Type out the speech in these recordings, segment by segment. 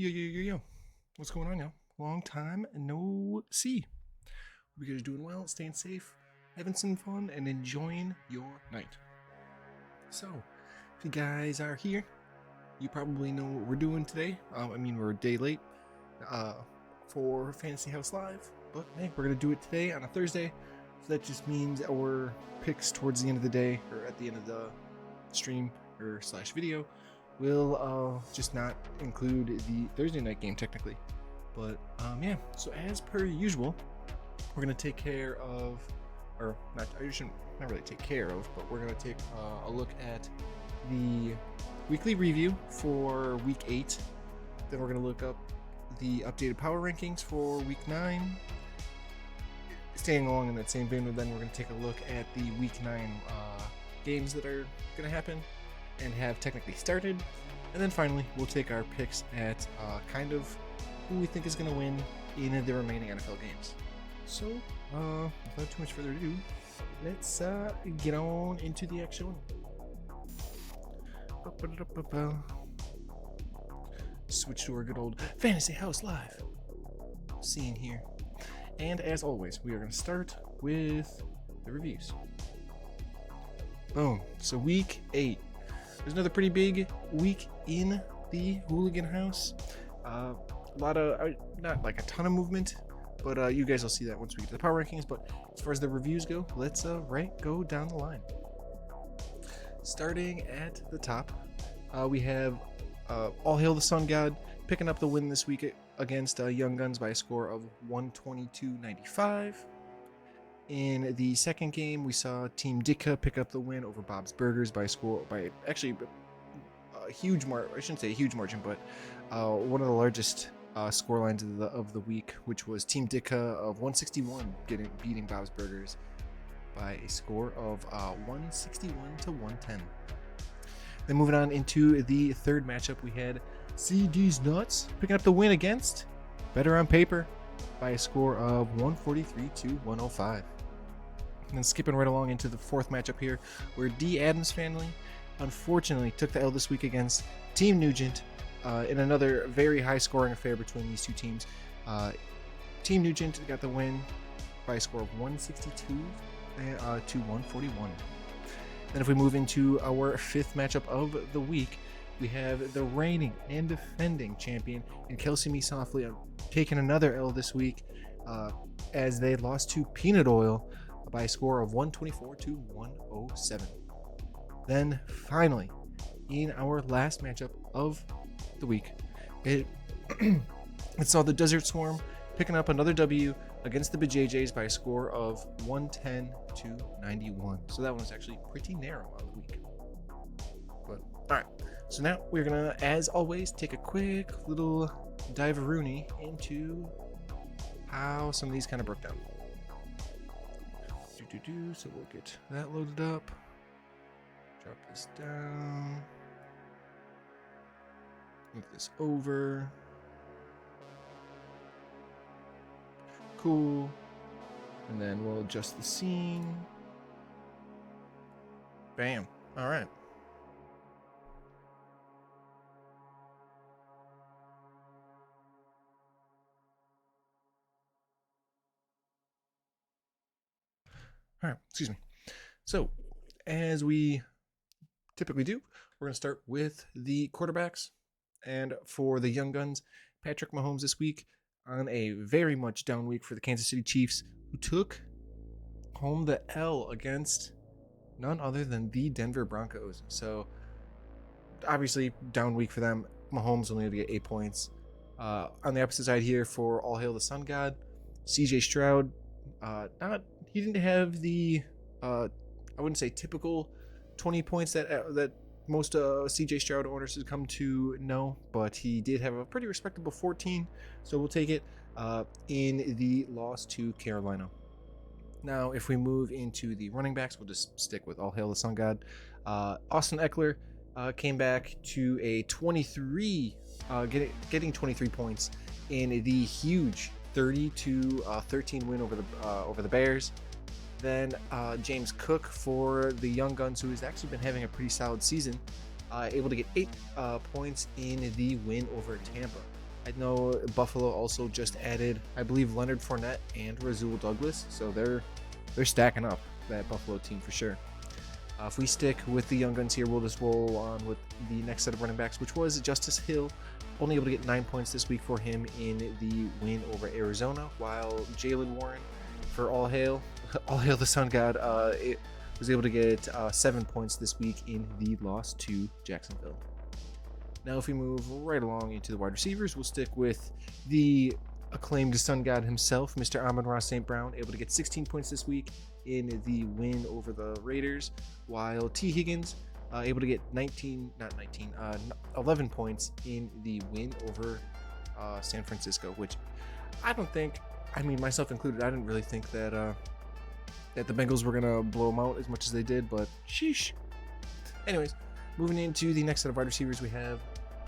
Yo. What's going on, y'all? Long time no see. Hope you guys are doing well, staying safe, having some fun, and enjoying your night. So, if you guys are here, you probably know what we're doing today. We're a day late for Fantasy House Live, but hey, we're going to do it today on a Thursday. So that just means our picks towards the end of the day, or at the end of the stream or / video, will just not include the Thursday night game technically. But yeah, so as per usual, we're gonna take care of, or not really take care of, but we're gonna take a look at the weekly review for week 8. Then we're gonna look up the updated power rankings for week 9. Staying along in that same vein, then we're gonna take a look at the week 9 games that are gonna happen and have technically started, and then finally we'll take our picks at kind of who we think is going to win in the remaining NFL games. So without too much further ado, let's get on into the action. Switch to our good old Fantasy House Live scene here, and as always we are going to start with the reviews. Boom. So week 8. There's another pretty big week in the Hooligan House. A lot of, not like a ton of movement, but you guys will see that once we get to the power rankings. But as far as the reviews go, let's go down the line. Starting at the top, we have All Hail the Sun God picking up the win this week against Young Guns by a score of 122-95. In the second game, we saw Team Ditka pick up the win over Bob's Burgers by actually a huge margin. I shouldn't say a huge margin, but one of the largest scorelines of the week, which was Team Ditka of 161 beating Bob's Burgers by a score of 161-110. Then moving on into the third matchup, we had CD's Nuts picking up the win against Better on Paper by a score of 143-105. And then skipping right along into the fourth matchup here, where D. Adams family unfortunately took the L this week against Team Nugent in another very high scoring affair between these two teams. Team Nugent got the win by a score of 162-141. Then if we move into our fifth matchup of the week, we have the reigning and defending champion and Kelsey Me Softly taking another L this week as they lost to Peanut Oil by a score of 124-107. Then finally, in our last matchup of the week, it saw the Desert Swarm picking up another W against the BJJs by a score of 110-91. So that one was actually pretty narrow on the week. But all right, so now we're gonna, as always, take a quick little dive-a-rooney into how some of these kind of broke down. So we'll get that loaded up. Drop this down. Move this over. Cool. And then we'll adjust the scene. Bam. All right. All right, excuse me. So, as we typically do, we're going to start with the quarterbacks. And for the Young Guns, Patrick Mahomes this week on a very much down week for the Kansas City Chiefs, who took home the L against none other than the Denver Broncos. So, obviously, down week for them. Mahomes only going to get 8 points. On the opposite side here for All Hail the Sun God, CJ Stroud, he didn't have the I wouldn't say typical 20 points that most CJ Stroud owners have come to know, but he did have a pretty respectable 14, so we'll take it in the loss to Carolina. Now, if we move into the running backs, we'll just stick with All Hail the Sun God. Austin Eckler came back to a 23, getting 23 points in the huge 30-13 win over the Bears. Then James Cook for the Young Guns, who has actually been having a pretty solid season, able to get 8 points in the win over Tampa. I know Buffalo also just added, I believe, Leonard Fournette and Rasul Douglas, so they're stacking up, that Buffalo team for sure. If we stick with the young guns here, we'll just roll on with the next set of running backs, which was Justice Hill, only able to get 9 points this week for him in the win over Arizona, while Jalen Warren for All Hail the Sun God, was able to get 7 points this week in the loss to Jacksonville. Now, if we move right along into the wide receivers, we'll stick with the acclaimed Sun God himself, Mr. Amon-Ra St. Brown, able to get 16 points this week in the win over the Raiders, while T. Higgins able to get 11 points in the win over San Francisco, which I don't think, I mean, myself included, I didn't really think that that the Bengals were going to blow them out as much as they did, but sheesh. Anyways, moving into the next set of wide receivers, we have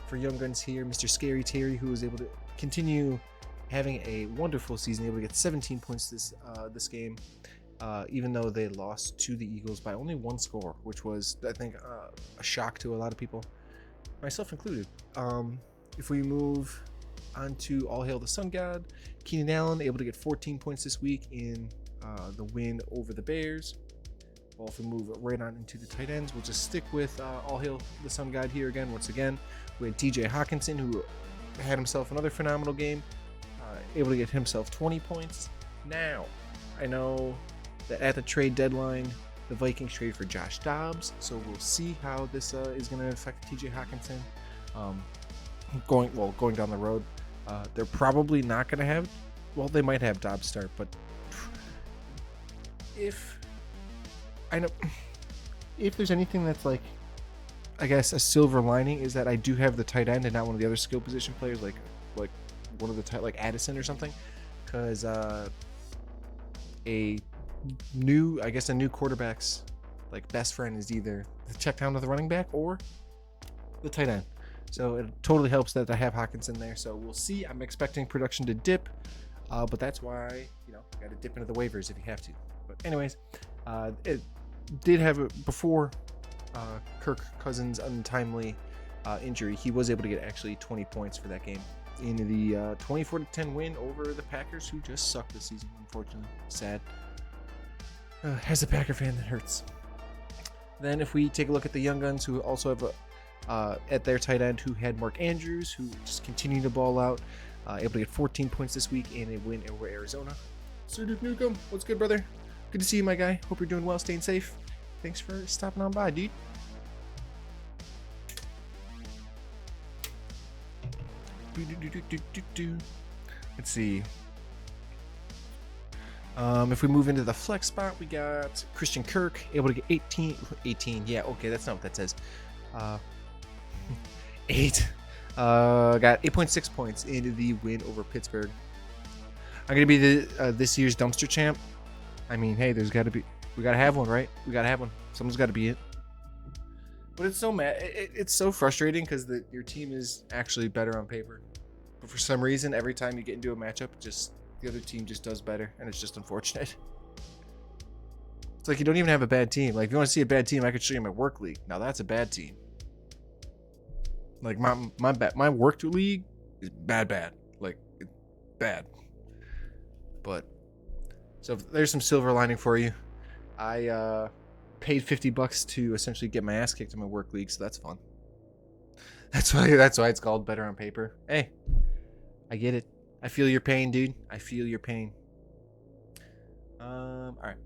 for young guns here, Mr. Scary Terry, who was able to continue having a wonderful season, able to get 17 points this game, even though they lost to the Eagles by only 1 score, which was, I think, a shock to a lot of people, myself included. If we move on to All Hail the Sun God, Keenan Allen able to get 14 points this week in the win over the Bears. Well, if we move right on into the tight ends, we'll just stick with All Hail the Sun God here again. Once again, we had TJ Hawkinson, who had himself another phenomenal game, able to get himself 20 points. Now, I know that at the trade deadline, the Vikings traded for Josh Dobbs, so we'll see how this is going to affect TJ Hawkinson. Going down the road, they're probably not going to have, well, they might have Dobbs start, but if there's anything that's like, I guess, a silver lining is that I do have the tight end and not one of the other skill position players, like one of the like Addison or something, because a new quarterback's like best friend is either the check down to the running back or the tight end. So it totally helps that I have Hawkinson there. So we'll see. I'm expecting production to dip, but that's why, you got to dip into the waivers if you have to. But anyways, it did have before Kirk Cousins' untimely injury, he was able to get actually 20 points for that game in the 24-10 win over the Packers, who just sucked this season, unfortunately. Sad. As a Packer fan, that hurts. Then if we take a look at the young guns, who also have at their tight end, who had Mark Andrews, who just continued to ball out, able to get 14 points this week in a win over Arizona. Sir Duke Nukem, what's good, brother? Good to see you, my guy. Hope you're doing well, staying safe. Thanks for stopping on by, dude. Let's see. If we move into the flex spot, we got Christian Kirk able to get 18. Yeah, okay, that's not what that says. 8. Got 8.6 points in the win over Pittsburgh. I'm gonna be the this year's dumpster champ. I mean, hey, we gotta have one, right? We gotta have one. Someone's got to be it. But it's so it's so frustrating because your team is actually better on paper, but for some reason, every time you get into a matchup, the other team just does better, and it's just unfortunate. It's like you don't even have a bad team. Like, if you want to see a bad team, I could show you my work league. Now that's a bad team. Like my work league is bad. Like, it's bad. But so there's some silver lining for you. I paid $50 to essentially get my ass kicked in my work league, so that's fun. That's why it's called better on paper. Hey, I get it. I feel your pain, dude. I feel your pain. All right.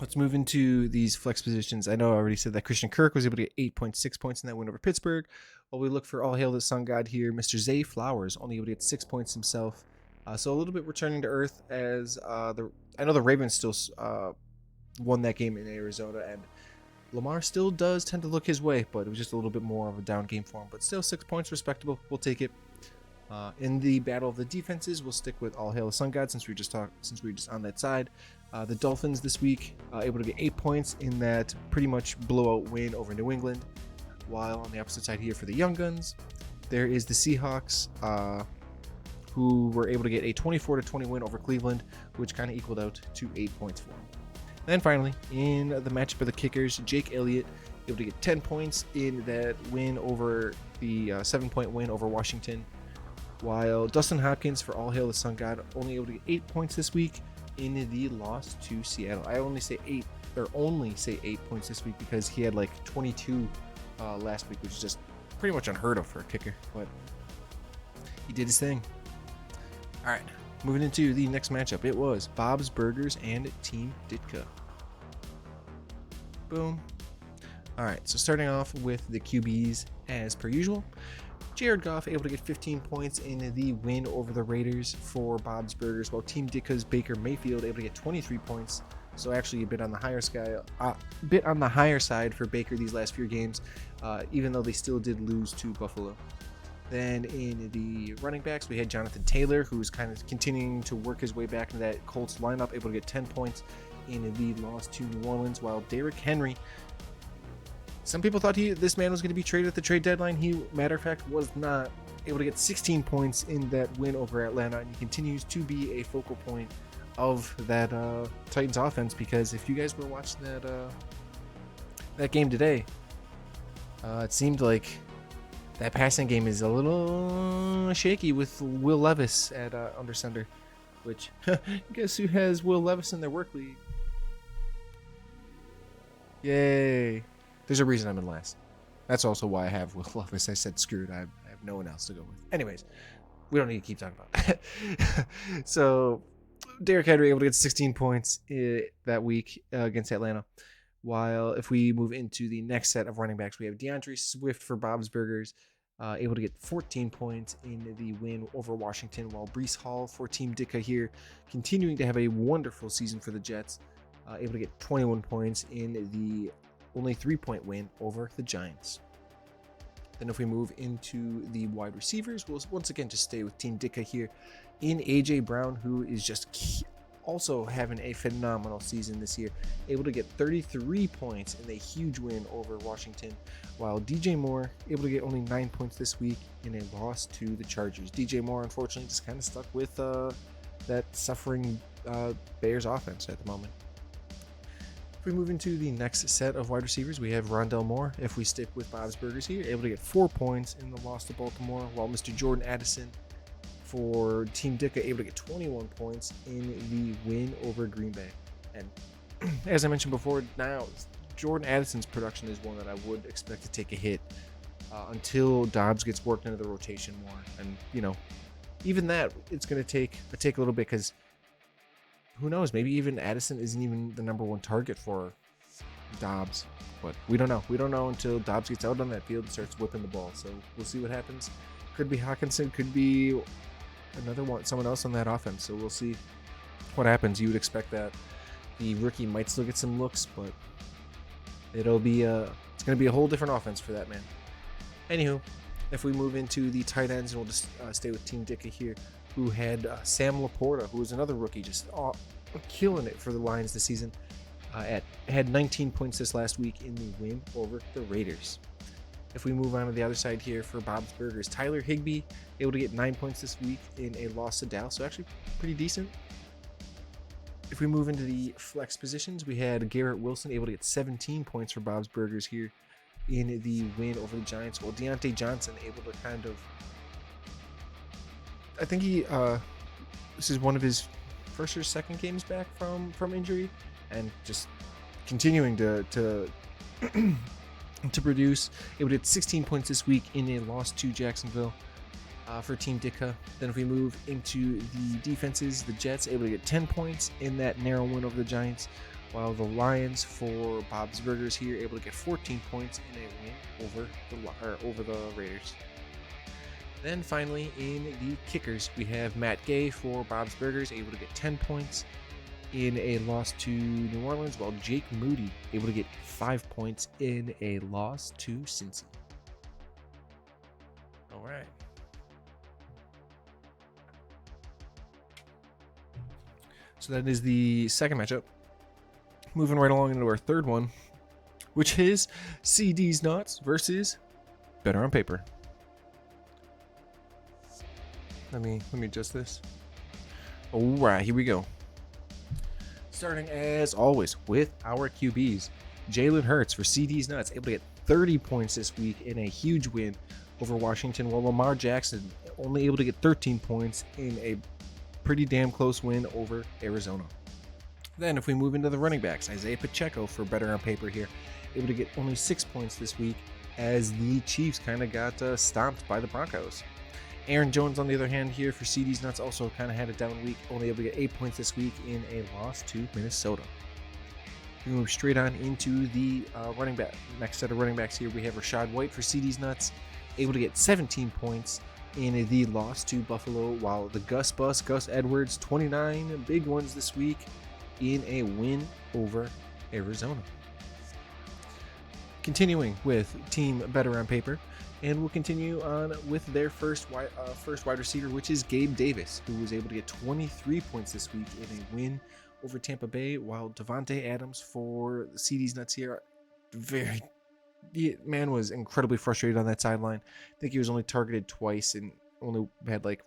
Let's move into these flex positions. I know I already said that Christian Kirk was able to get 8.6 points in that win over Pittsburgh. While we look for All Hail the Sun God here, Mr. Zay Flowers only able to get 6 points himself. So a little bit returning to earth, as I know the Ravens still won that game in Arizona, and Lamar still does tend to look his way, but it was just a little bit more of a down game for him. But still 6 points, respectable. We'll take it. In the battle of the defenses, we'll stick with All Hail the Sun God since we were just on that side. The Dolphins this week able to get 8 points in that pretty much blowout win over New England. While on the opposite side here for the Young Guns, there is the Seahawks, who were able to get a 24-20 win over Cleveland, which kind of equaled out to 8 points for them. And then finally, in the matchup of the kickers, Jake Elliott able to get 10 points in that win over the 7-point win over Washington. while Dustin Hopkins for All Hail the Sun God only able to get 8 points this week in the loss to Seattle. I only say 8 points this week because he had like 22 last week, which is just pretty much unheard of for a kicker, but he did his thing. All right, moving into the next matchup. It was Bob's Burgers and Team Ditka. Boom. All right, so starting off with the QBs as per usual. Jared Goff able to get 15 points in the win over the Raiders for Bob's Burgers, while Team Ditka's Baker Mayfield able to get 23 points. So actually a bit on the higher side for Baker these last few games, even though they still did lose to Buffalo. Then in the running backs, we had Jonathan Taylor, who's kind of continuing to work his way back into that Colts lineup, able to get 10 points in the loss to New Orleans, while Derrick Henry, some people thought this man was going to be traded at the trade deadline. He, matter of fact, was not able to get 16 points in that win over Atlanta, and he continues to be a focal point of that Titans offense, because if you guys were watching that game today, it seemed like that passing game is a little shaky with Will Levis at under center, which guess who has Will Levis in their work league? Yay. There's a reason I'm in last. That's also why I have Will Levis. I said screwed. I have no one else to go with. Anyways, we don't need to keep talking about that. So Derrick Henry able to get 16 points that week against Atlanta. While if we move into the next set of running backs, we have DeAndre Swift for Bob's Burgers, able to get 14 points in the win over Washington, while Breece Hall for Team Ditka here, continuing to have a wonderful season for the Jets, able to get 21 points in the only 3-point win over the Giants. Then if we move into the wide receivers, we'll once again just stay with Team Ditka here in AJ Brown, who is just also having a phenomenal season this year, able to get 33 points in a huge win over Washington, while DJ Moore able to get only 9 points this week in a loss to the Chargers. DJ Moore unfortunately just kind of stuck with that suffering Bears offense at the moment. If we move into the next set of wide receivers, we have Rondell Moore, if we stick with Bob's Burgers here, able to get 4 points in the loss to Baltimore, while Mr. Jordan Addison for Team Ditka able to get 21 points in the win over Green Bay. And as I mentioned before, now Jordan Addison's production is one that I would expect to take a hit until Dobbs gets worked into the rotation more. And, you know, even that, it's going to take a little bit, because who knows, maybe even Addison isn't even the number one target for Dobbs. But we don't know. We don't know until Dobbs gets out on that field and starts whipping the ball. So we'll see what happens. Could be Hawkinson, could be another one, someone else on that offense. So we'll see what happens. You would expect that the rookie might still get some looks, but it'll be it's going to be a whole different offense for that man. Anywho, if we move into the tight ends, and we'll just stay with Team Ditka here, who had Sam Laporta, who was another rookie, just killing it for the Lions this season. Had 19 points this last week in the win over the Raiders. If we move on to the other side here for Bob's Burgers, Tyler Higbee able to get 9 points this week in a loss to Dallas, so actually pretty decent. If we move into the flex positions, we had Garrett Wilson able to get 17 points for Bob's Burgers here in the win over the Giants, while Deontay Johnson able to kind of, I think this is one of his first or second games back from injury, and just continuing to produce. Able to get 16 points this week in a loss to Jacksonville for Team Ditka. Then if we move into the defenses, the Jets able to get 10 points in that narrow win over the Giants, while the Lions for Bob's Burgers here able to get 14 points in a win over the Raiders. Then finally in the kickers, we have Matt Gay for Bob's Burgers able to get 10 points in a loss to New Orleans, while Jake Moody able to get 5 points in a loss to Cincy. All right. So that is the second matchup. Moving right along into our third one, which is CD's Nuts versus Better on Paper. Let me adjust this. All right, here we go. Starting as always with our QBs, Jalen Hurts for CD's Nuts able to get 30 points this week in a huge win over Washington, while Lamar Jackson only able to get 13 points in a pretty damn close win over Arizona. Then if we move into the running backs, Isaiah Pacheco, for better on paper here, able to get only 6 points this week as the Chiefs kind of got stomped by the Broncos. Aaron Jones, on the other hand, here for CD's Nuts, also kind of had a down week, only able to get 8 points this week in a loss to Minnesota. We move straight on into the running back. Next set of running backs here, we have Rachaad White for CD's Nuts, able to get 17 points in the loss to Buffalo, while the Gus Edwards, 29 big ones this week in a win over Arizona. Continuing with team better on paper, and we'll continue on with their first wide receiver, which is Gabe Davis, who was able to get 23 points this week in a win over Tampa Bay, while Davante Adams for the CD's Nuts here, the man was incredibly frustrated on that sideline. I think he was only targeted twice and only had like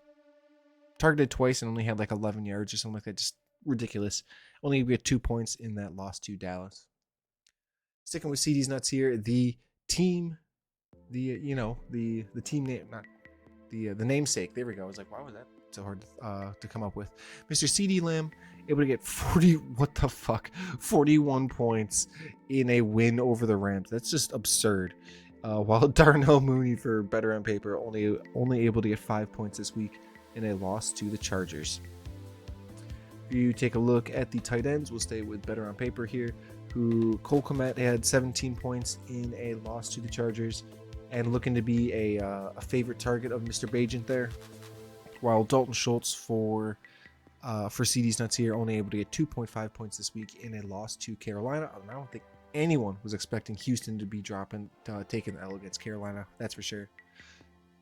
11 yards or something like that. Just ridiculous. Only we had 2 points in that loss to Dallas. Sticking with CD's Nuts here, the team name, not the namesake. There we go. I was like, why was that so hard to come up with? Mr. CD Lamb able to get 41 points in a win over the Rams. That's just absurd. While Darnell Mooney, for better on paper, only able to get 5 points this week in a loss to the Chargers. If you take a look at the tight ends, we'll stay with better on paper here, who Cole Kmet had 17 points in a loss to the Chargers, and looking to be a favorite target of Mr. Bagent there, while Dalton Schultz for CD's Nuts here, only able to get 2.5 points this week in a loss to Carolina. I don't think anyone was expecting Houston to be taking the L against Carolina, that's for sure.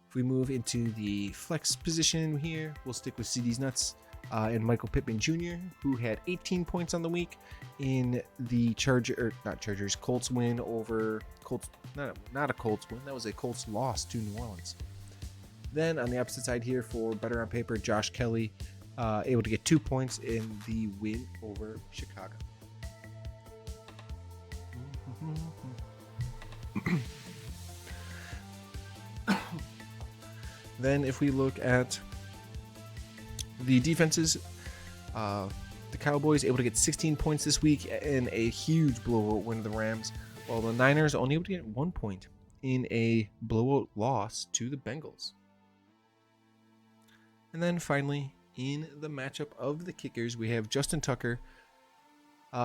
If we move into the flex position here, we'll stick with CD's Nuts and Michael Pittman Jr., who had 18 points on the week in the Colts win over Colts. Not a Colts win, that was a Colts loss to New Orleans. Then on the opposite side here, for better on paper, Josh Kelly, able to get 2 points in the win over Chicago. Then if we look at the defenses, the Cowboys able to get 16 points this week in a huge blowout win of the Rams, while the Niners only able to get 1 point in a blowout loss to the Bengals. And then finally, in the matchup of the kickers, we have Justin Tucker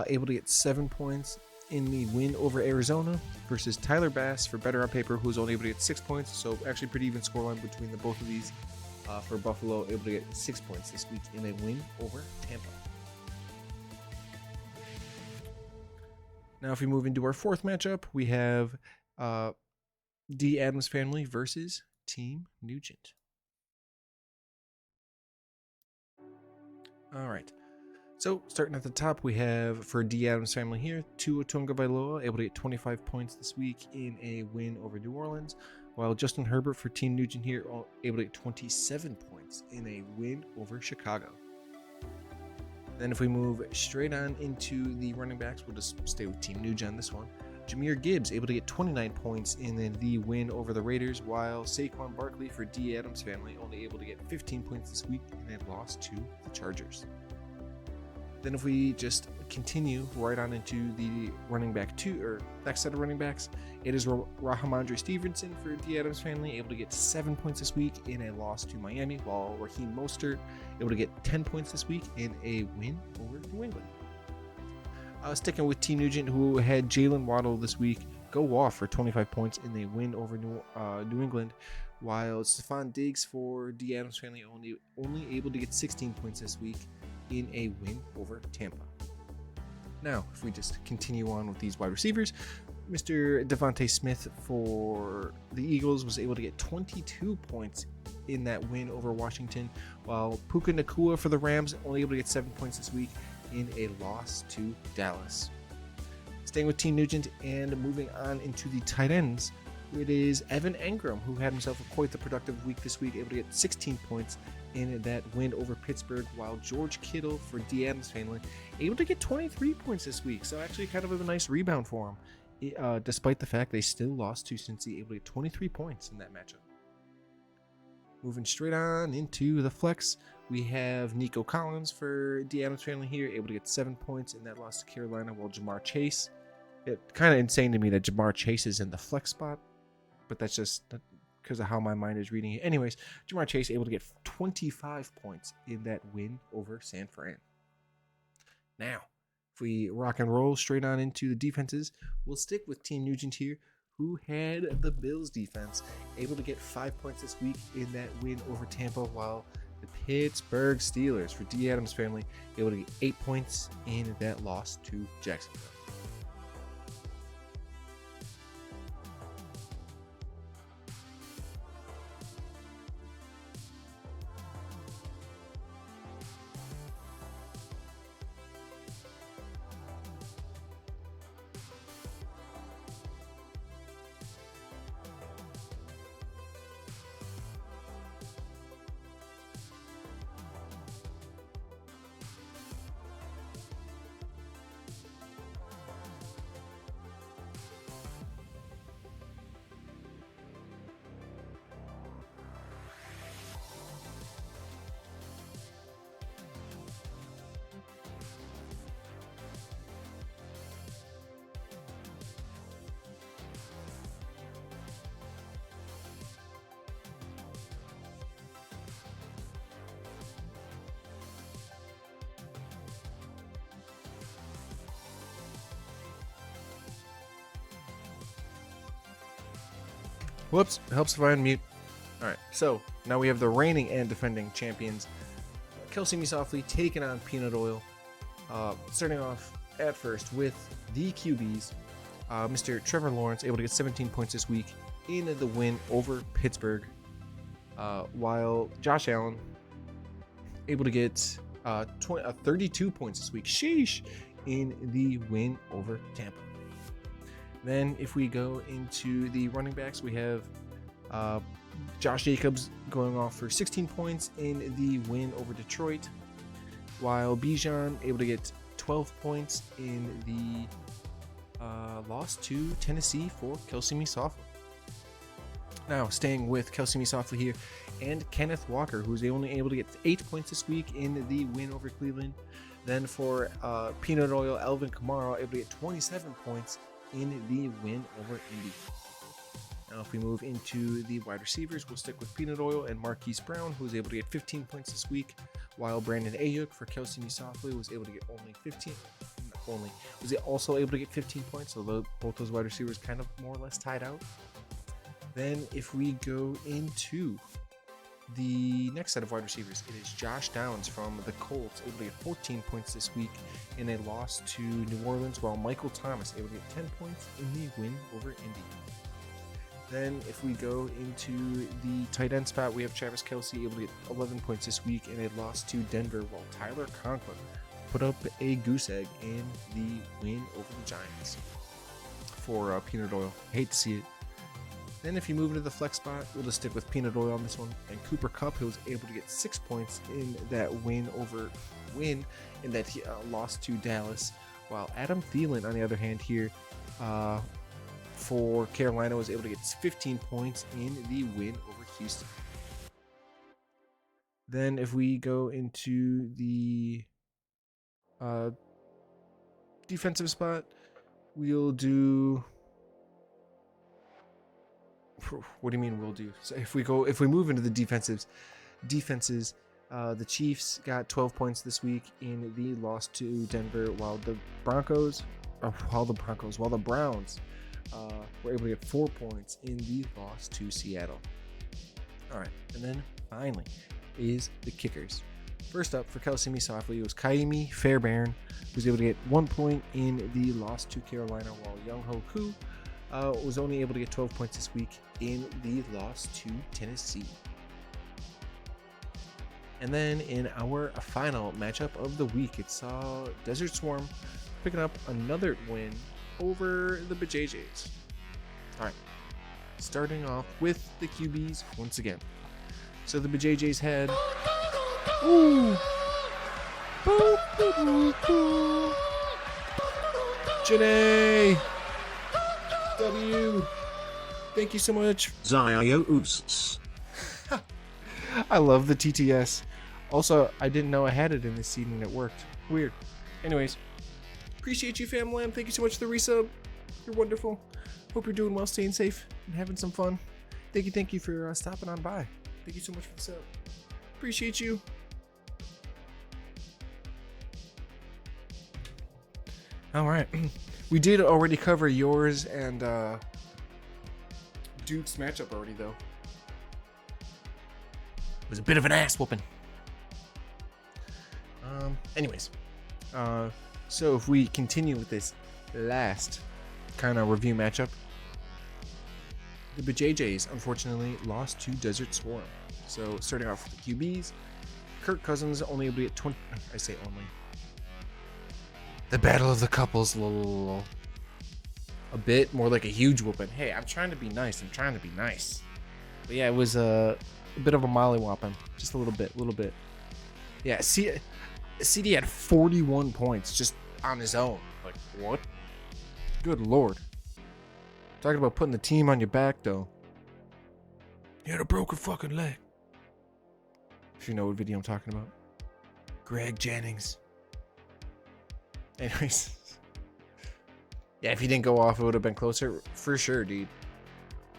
able to get 7 points in the win over Arizona versus Tyler Bass, for better on paper, who was only able to get 6 points. So actually pretty even scoreline between the both of these. For Buffalo, able to get 6 points this week in a win over Tampa. Now if we move into our fourth matchup, we have D. Adams family versus Team Nugent. All right. So starting at the top, we have for D. Adams family here, Tua Tagovailoa able to get 25 points this week in a win over New Orleans, while Justin Herbert for Team Nugent here able to get 27 points in a win over Chicago. Then if we move straight on into the running backs, we'll just stay with Team Nugent on this one. Jahmyr Gibbs able to get 29 points in the win over the Raiders, while Saquon Barkley for D. Adams family only able to get 15 points this week in a loss to the Chargers. Then if we just continue right on into the running back next set of running backs, it is Rahamondre Stevenson for D. Adams family able to get 7 points this week in a loss to Miami, while Raheem Mostert able to get 10 points this week in a win over New England. Sticking with Team Nugent, who had Jalen Waddle this week go off for 25 points in a win over New England, while Stephon Diggs for D. Adams family only able to get 16 points this week in a win over Tampa. Now, if we just continue on with these wide receivers, Mr. Devontae Smith for the Eagles was able to get 22 points in that win over Washington, while Puka Nacua for the Rams only able to get 7 points this week in a loss to Dallas. Staying with Team Nugent and moving on into the tight ends, it is Evan Engram, who had himself quite the productive week this week, able to get 16 points in that win over Pittsburgh, while George Kittle for D. Adams family able to get 23 points this week. So actually kind of a nice rebound for him, despite the fact they still lost to Cincy, able to get 23 points in that matchup. Moving straight on into the flex, we have Nico Collins for the Adams family here, able to get 7 points in that loss to Carolina, while Jamar Chase. It's kind of insane to me that Jamar Chase is in the flex spot, but that's just because of how my mind is reading it. Anyways, Jamar Chase able to get 25 points in that win over San Fran. Now, if we rock and roll straight on into the defenses, we'll stick with Team Nugent here, who had the Bills defense, able to get 5 points this week in that win over Tampa, while the Pittsburgh Steelers for D. Adams family able to get 8 points in that loss to Jacksonville. Whoops, helps if I unmute. Alright, so now we have the reigning and defending champions, Kelsey Me Softly taking on Peanut Oil. Starting off at first with the QBs, Mr. Trevor Lawrence able to get 17 points this week in the win over Pittsburgh, while Josh Allen able to get 32 points this week, sheesh, in the win over Tampa. Then if we go into the running backs, we have Josh Jacobs going off for 16 points in the win over Detroit, while Bijan able to get 12 points in the loss to Tennessee for Kelsey Me Softly. Now staying with Kelsey Me Softly here, and Kenneth Walker, who's only able to get 8 points this week in the win over Cleveland. Then for Peanut Oil, Alvin Kamara able to get 27 points in the win over Indy. Now if we move into the wide receivers, we'll stick with Peanut Oil and Marquise Brown, who was able to get 15 points this week, while Brandon Ayuk for Kelsey Me Softly was able to get also able to get 15 points, although both those wide receivers kind of more or less tied out. Then if we go into the next set of wide receivers, it is Josh Downs from the Colts, able to get 14 points this week in a loss to New Orleans, while Michael Thomas able to get 10 points in the win over Indy. Then if we go into the tight end spot, we have Travis Kelce able to get 11 points this week in a loss to Denver, while Tyler Conklin put up a goose egg in the win over the Giants for Peanut Oil. Hate to see it. Then if you move into the flex spot, we'll just stick with Peanut Oil on this one, and Cooper Kupp, who was able to get 6 points in that loss to Dallas, while Adam Thielen, on the other hand here, for Carolina, was able to get 15 points in the win over Houston. Then if we go into the defensive spot, we'll do... What do you mean we'll do? So if we move into the defenses, the Chiefs got 12 points this week in the loss to Denver, while the Browns were able to get 4 points in the loss to Seattle. All right, and then finally is the kickers. First up for Kelsey Me Softly, it was Kaimi Fairbairn, who was able to get 1 point in the loss to Carolina, while Young Ho Koo was only able to get 12 points this week in the loss to Tennessee. And then in our final matchup of the week, it saw Desert Swarm picking up another win over the BJJs. All right, starting off with the QBs once again. So the BJJs had... Janae! W! Thank you so much. Zio Oops. I love the TTS. Also, I didn't know I had it in this seed and it worked. Weird. Anyways, appreciate you, Famlam. Thank you so much for the resub. You're wonderful. Hope you're doing well, staying safe, and having some fun. Thank you for stopping on by. Thank you so much for the sub. Appreciate you. All right. We did already cover yours and Duke's matchup already, though. It was a bit of an ass whooping. Anyways, so if we continue with this last kind of review matchup, the BJJs unfortunately lost to Desert Swarm. So starting off with the QBs, Kirk Cousins only able to get 20. I say only. The battle of the couples, lol. A bit more like a huge whooping. Hey, I'm trying to be nice. But yeah, it was a bit of a mollywhopping, just a little bit. Yeah, CD had 41 points just on his own. Like, what? Good lord. Talking about putting the team on your back, though. He had a broken fucking leg. If you know what video I'm talking about. Greg Jennings. Anyways. Yeah, if he didn't go off, it would have been closer. For sure, dude.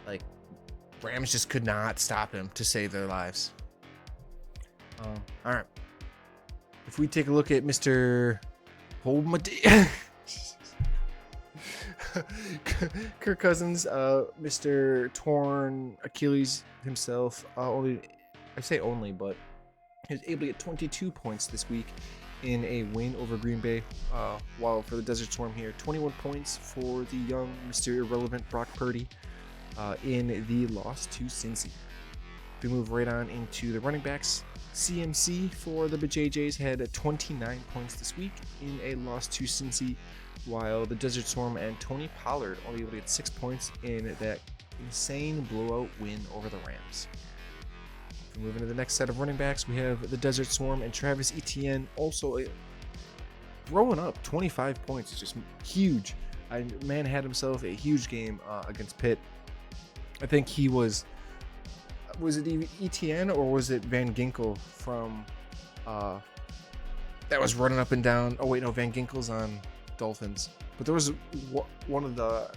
Like, Rams just could not stop him to save their lives. Alright. If we take a look at Mr. Kirk Cousins, Mr. Torn Achilles himself, I say only, but he was able to get 22 points this week in a win over Green Bay, while for the Desert Swarm here, 21 points for the young Mr. Irrelevant Brock Purdy in the loss to Cincy. If we move right on into the running backs, CMC for the BJJs had 29 points this week in a loss to Cincy, while the Desert Swarm and Tony Pollard only able to get 6 points in that insane blowout win over the Rams. If we move into the next set of running backs, we have the Desert Swarm and Travis Etienne also throwing up 25 points. It's just huge. Man had himself a huge game against Pitt. I think he was it Etienne or was it Van Ginkel from that was running up and down? Oh wait, no, Van Ginkel's on Dolphins. But there was one of the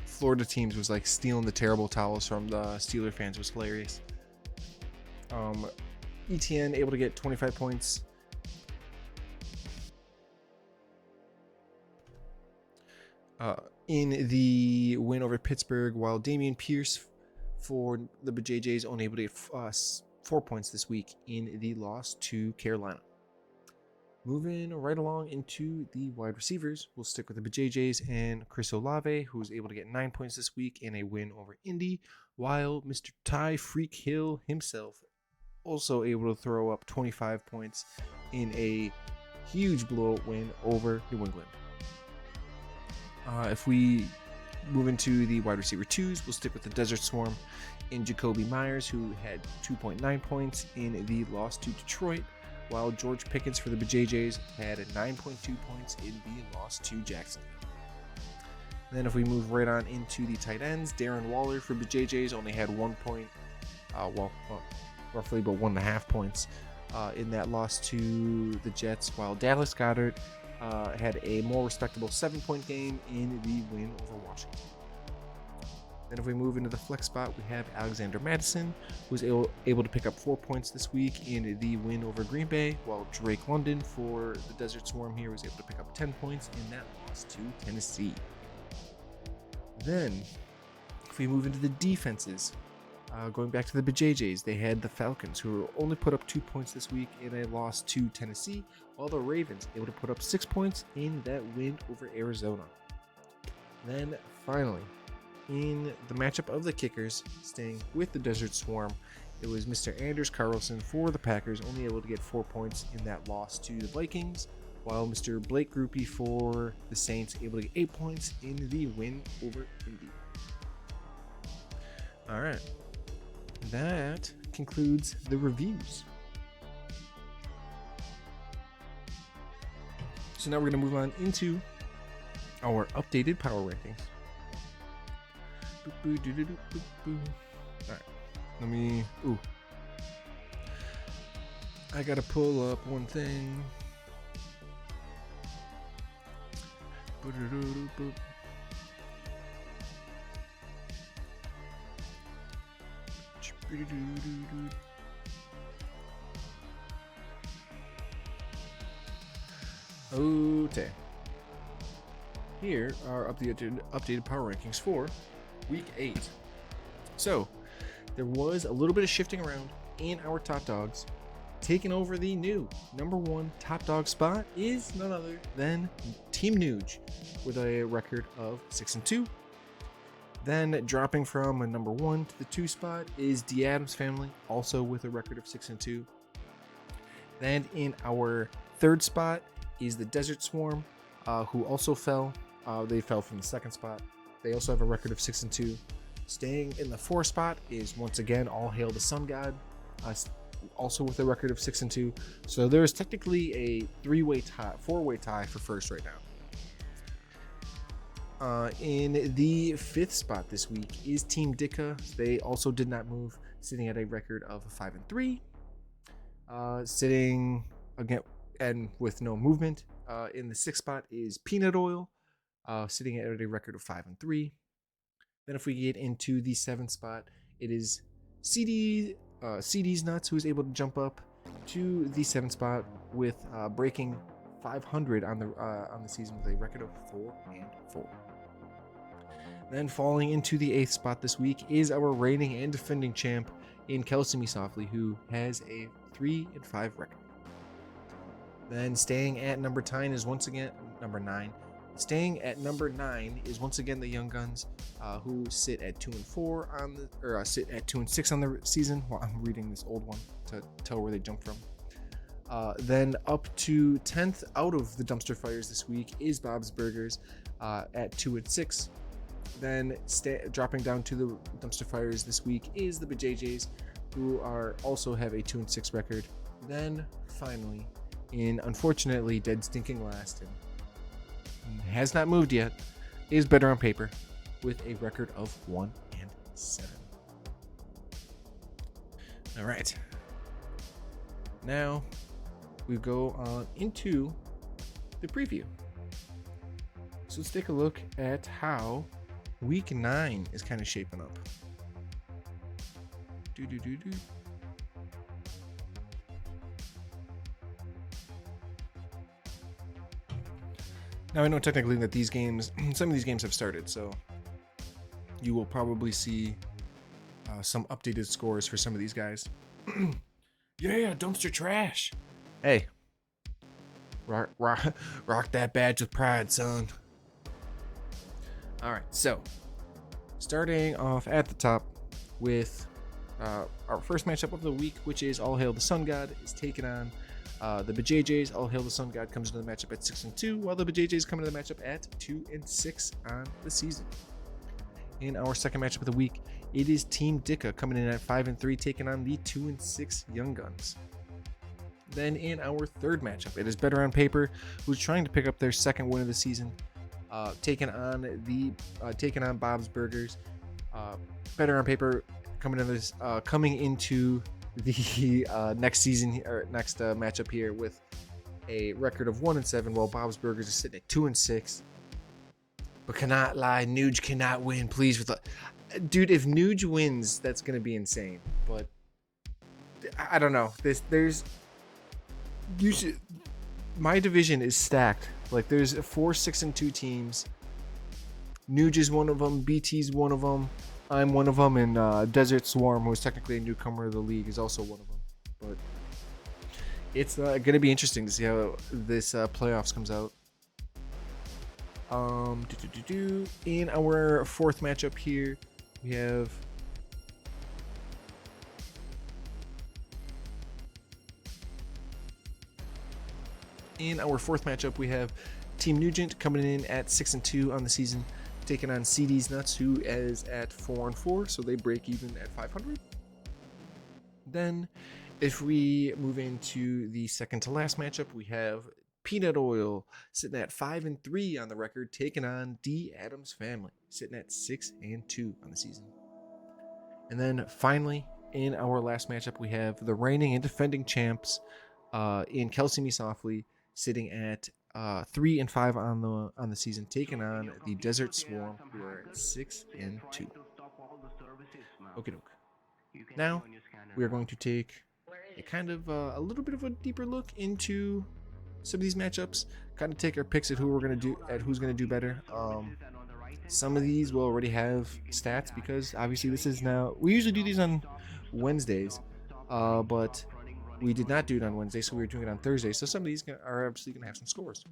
Florida teams was like stealing the terrible towels from the Steeler fans. It was hilarious. Etienne able to get 25 points. In the win over Pittsburgh, while Damian Pierce for the BJJs only able to get 4 points this week in the loss to Carolina. Moving right along into the wide receivers, we'll stick with the BJJs and Chris Olave, who was able to get 9 points this week in a win over Indy, while Mr. Ty Freak Hill himself also able to throw up 25 points in a huge blowout win over New England. If we move into the wide receiver twos, we'll stick with the Desert Swarm in Jacoby Myers, who had 2.9 points in the loss to Detroit, while George Pickens for the BJJs had 9.2 points in the loss to Jacksonville. Then if we move right on into the tight ends, Darren Waller for BJJs only had 1 point, roughly about 1.5 points in that loss to the Jets, while Dallas Goedert had a more respectable 7-point game in the win over Washington. Then if we move into the flex spot, we have Alexander Madison, who was able to pick up 4 points this week in the win over Green Bay, while Drake London for the Desert Swarm here was able to pick up 10 points in that loss to Tennessee. Then, if we move into the defenses, going back to the BJJs, they had the Falcons, who only put up 2 points this week in a loss to Tennessee, while the Ravens able to put up 6 points in that win over Arizona. Then, finally, in the matchup of the kickers, staying with the Desert Swarm, it was Mr. Anders Carlson for the Packers, only able to get 4 points in that loss to the Vikings, while Mr. Blake Groupie for the Saints able to get 8 points in the win over Indy. Alright, that concludes the reviews. So now we're going to move on into our updated power rankings. Alright, let me... I gotta pull up one thing. Okay. Here are updated power rankings for week 8. So, there was a little bit of shifting around in our top dogs. Taking over the new number 1 top dog spot is none other than Team Nuge with a record of 6-2. Then dropping from a number 1 to the 2 spot is the Addams Family, also with a record of 6-2. Then in our 3rd spot is the Desert Swarm, who also fell. They fell from the 2nd spot. They also have a record of 6-2. Staying in the 4th spot is once again All Hail the Sun God, also with a record of 6-2. So there is technically a 4-way tie for first right now. In the 5th spot this week is Team Dicka. They also did not move, sitting at a record of 5-3. Sitting again and with no movement. In the 6th spot is Peanut Oil, sitting at a record of 5-3. Then if we get into the 7th spot, it is CD's Nuts, who is able to jump up to the 7th spot with breaking 500 on the season with a record of 4-4. Then falling into the 8th spot this week is our reigning and defending champ in Kelsey Me Softly, who has a 3-5 record. Then staying at number 9 is once again number 9. Staying at number 9 is once again the Young Guns, who sit at 2-4 on the, or sit at 2-6 on the season. Well, I'm reading this old one to tell where they jumped from. Then up to 10th out of the dumpster fires this week is Bob's Burgers at 2-6. Then dropping down to the dumpster fires this week is the BJJs, who also have a 2-6 record. Then finally, in unfortunately dead stinking last and has not moved yet, is Better on Paper with a record of 1-7. All right. Now we go on into the preview. So let's take a look at how week 9 is kind of shaping up. Now I know technically that these games, some of these games have started, so you will probably see some updated scores for some of these guys. Yeah, dumpster trash. Hey, rock that badge with pride, son. All right, so starting off at the top with our first matchup of the week, which is All Hail the Sun God, is taking on the BJJs. All Hail the Sun God comes into the matchup at 6-2, while the BJJs come into the matchup at 2-6 on the season. In our second matchup of the week, it is Team Dicka coming in at 5-3, taking on the 2-6 Young Guns. Then in our third matchup, it is Better on Paper, who's trying to pick up their second win of the season, taking on Bob's Burgers. Better on Paper coming into the next season or next matchup here with a record of 1-7, while Bob's Burgers is sitting at 2-6. But cannot lie, Nuge cannot win. Please, dude, if Nuge wins, that's gonna be insane. But I don't know. My division is stacked. Like, there's 4 6-2 teams. Nuge is one of them. BT's one of them. I'm one of them, and Desert Swarm, who is technically a newcomer to the league, is also one of them. But it's gonna be interesting to see how this playoffs comes out. In our fourth matchup here, we have Team Nugent coming in at 6-2 on the season, taking on CD's Nuts, who is at 4-4, so they break even at 500. Then, if we move into the second to last matchup, we have Peanut Oil sitting at 5-3 on the record, taking on the Addams Family, sitting at 6-2 on the season. And then finally, in our last matchup, we have the reigning and defending champs, in Kelsey Me Softly, sitting at 3-5 on the season, taking on the Desert Swarm, who are at 6-2. Okay, doke. Now we are going to take a kind of a little bit of a deeper look into some of these matchups. Kind of take our picks at who's gonna do better. Some of these will already have stats because obviously this is now, we usually do these on Wednesdays, but we did not do it on Wednesday, so we were doing it on Thursday. So some of these are obviously gonna have some scores.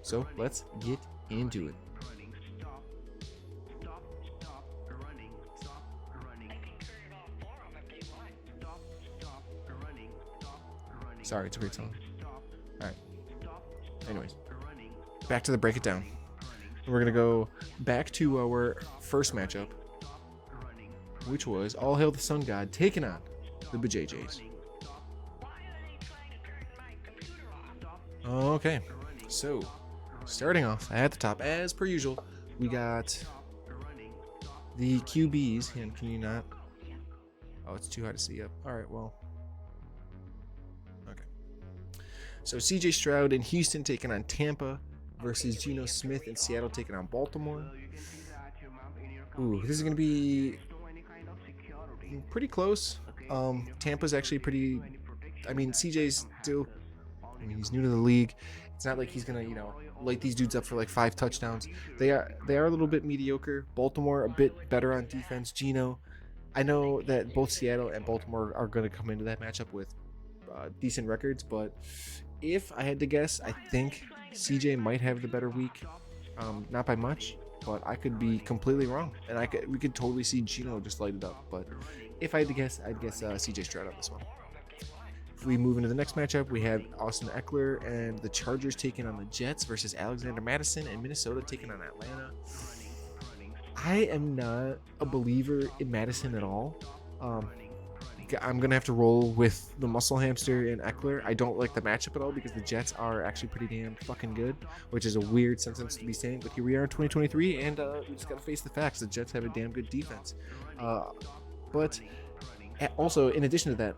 So let's get into it. Sorry, it's a great song. All right. Anyways, back to the break it down. We're gonna go back to our first matchup, which was All Hail the Sun God taking on the BJJs. Okay, so starting off at the top, as per usual, we got the QBs. And can you not? Oh, it's too hard to see up. All right, well. Okay. So CJ Stroud in Houston taking on Tampa versus Geno Smith in Seattle taking on Baltimore. Ooh, this is going to be pretty close. Tampa's actually pretty, I mean, CJ's still, I mean, he's new to the league. It's not like he's going to, light these dudes up for like 5 touchdowns. They are a little bit mediocre. Baltimore a bit better on defense. Geno, I know that both Seattle and Baltimore are going to come into that matchup with decent records, but if I had to guess, I think CJ might have the better week. Not by much, but I could be completely wrong, and we could totally see Geno just light it up. But if I had to guess, I'd guess CJ Stroud on this one. If we move into the next matchup, we have Austin Eckler and the Chargers taking on the Jets versus Alexander Madison and Minnesota taking on Atlanta. I am not a believer in Madison at all. I'm going to have to roll with the muscle hamster and Eckler. I don't like the matchup at all because the Jets are actually pretty damn fucking good, which is a weird sentence to be saying, but here we are in 2023, and we just got to face the facts. The Jets have a damn good defense. But also, in addition to that,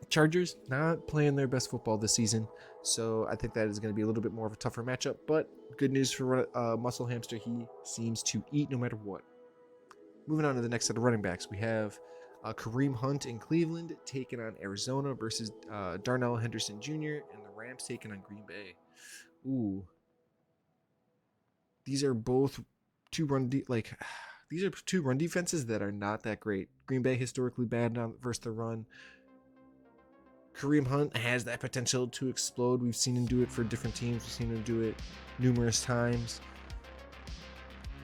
Chargers not playing their best football this season, so I think that is going to be a little bit more of a tougher matchup, but good news for muscle hamster. He seems to eat no matter what. Moving on to the next set of running backs, we have Kareem Hunt in Cleveland taking on Arizona versus Darnell Henderson Jr. and the Rams taking on Green Bay. Ooh, these are both two run defenses that are not that great. Green Bay historically bad versus the run. Kareem Hunt has that potential to explode. We've seen him do it for different teams. We've seen him do it numerous times.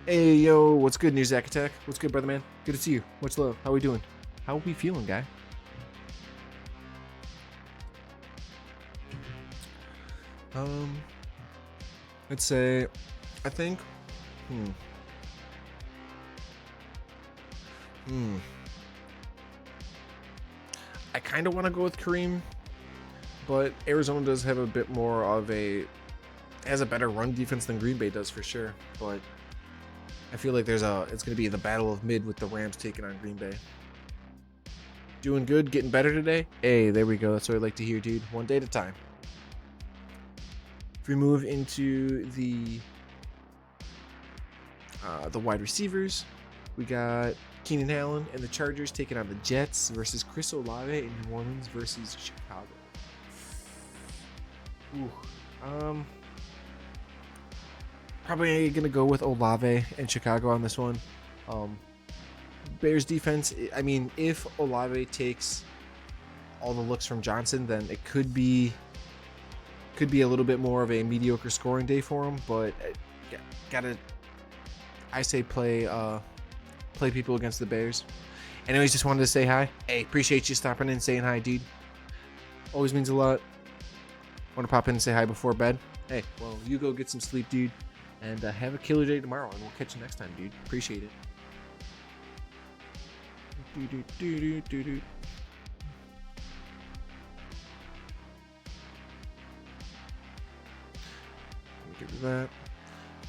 Hey, yo, what's good, New Zach Attack? What's good, brother man? Good to see you. Much love. How we doing? How we feeling, guy? Let's say, I think, I kind of want to go with Kareem, but Arizona does have a bit more of has a better run defense than Green Bay does for sure, but I feel like it's going to be the battle of mid with the Rams taking on Green Bay. Doing good, getting better today? Hey, there we go. That's what I like to hear, dude. One day at a time. If we move into the wide receivers, we got Keenan Allen and the Chargers taking on the Jets versus Chris Olave in New Orleans versus Chicago. Ooh, probably gonna go with Olave and Chicago on this one. Bears defense, I mean, if Olave takes all the looks from Johnson, then it could be a little bit more of a mediocre scoring day for him, but I say play people against the Bears. Anyways, just wanted to say hi. Hey, appreciate you stopping in and saying hi, dude. Always means a lot. Want to pop in and say hi before bed? Hey, well, you go get some sleep, dude, and have a killer day tomorrow, and we'll catch you next time, dude. Appreciate it. Get rid of that.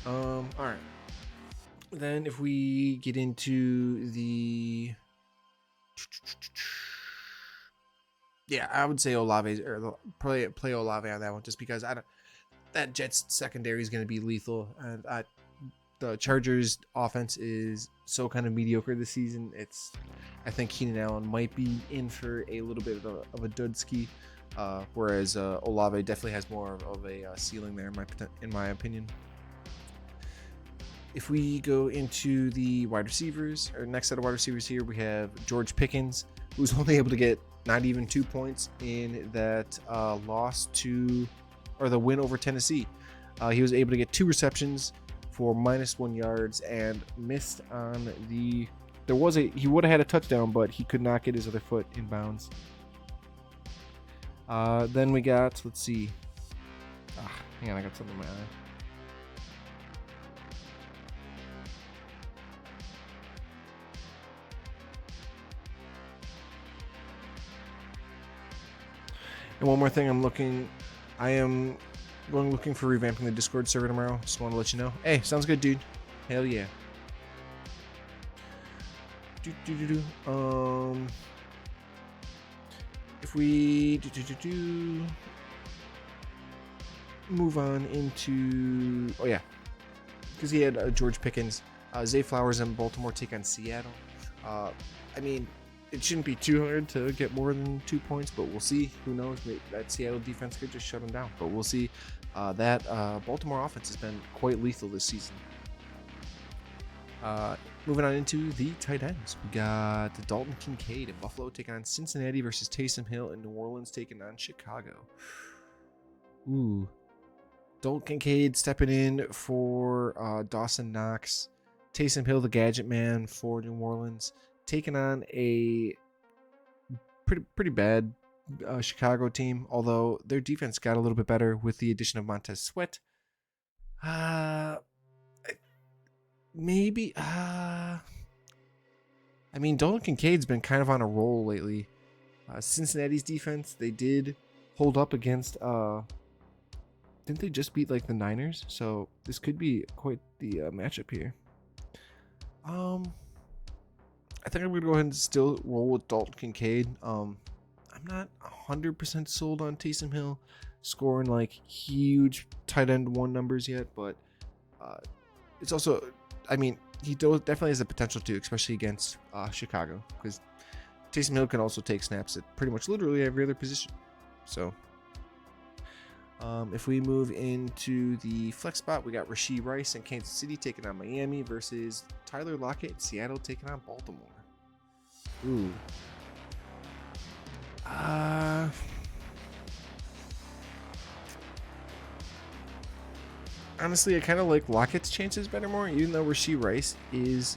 All right. Then if we get into the Yeah, I would say Olave or play Olave on that one, just because that Jets secondary is going to be lethal, and the Chargers offense is so kind of mediocre this season. I think Keenan Allen might be in for a little bit of a dud ski, whereas Olave definitely has more of a ceiling there in my opinion. If we go into the wide receivers, or next set of wide receivers here, we have George Pickens, who's only able to get not even 2 points in that the win over Tennessee. He was able to get 2 receptions for -1 yards and missed on he would have had a touchdown, but he could not get his other foot in bounds. Then we got, let's see. Hang on, I got something in my eye. And one more thing, I am looking for revamping the Discord server tomorrow. Just want to let you know. Hey, sounds good, dude. Hell yeah. If we move on into, because he had George Pickens, Zay Flowers and Baltimore take on Seattle. I mean, it shouldn't be too hard to get more than 2 points, but we'll see. Who knows? Maybe that Seattle defense could just shut them down, but we'll see. That Baltimore offense has been quite lethal this season. Moving on into the tight ends, we got Dalton Kincaid in Buffalo taking on Cincinnati versus Taysom Hill in New Orleans taking on Chicago. Ooh, Dalton Kincaid stepping in for Dawson Knox. Taysom Hill, the gadget man for New Orleans, taking on a pretty bad Chicago team, although their defense got a little bit better with the addition of Montez Sweat. Maybe. I mean, Dalton Kincaid's been kind of on a roll lately. Cincinnati's defense, they did hold up against. Didn't they just beat like the Niners? So this could be quite the matchup here. I think I'm gonna go ahead and still roll with Dalton Kincaid. I'm not 100% sold on Taysom Hill scoring like huge tight end 1 numbers yet, but it's also, I mean, he definitely has the potential to, especially against Chicago, because Taysom Hill can also take snaps at pretty much literally every other position. So if we move into the flex spot, we got Rashee Rice in Kansas City taking on Miami versus Tyler Lockett in Seattle taking on Baltimore. Ooh. Honestly, I kind of like Lockett's chances better more, even though Rashee Rice is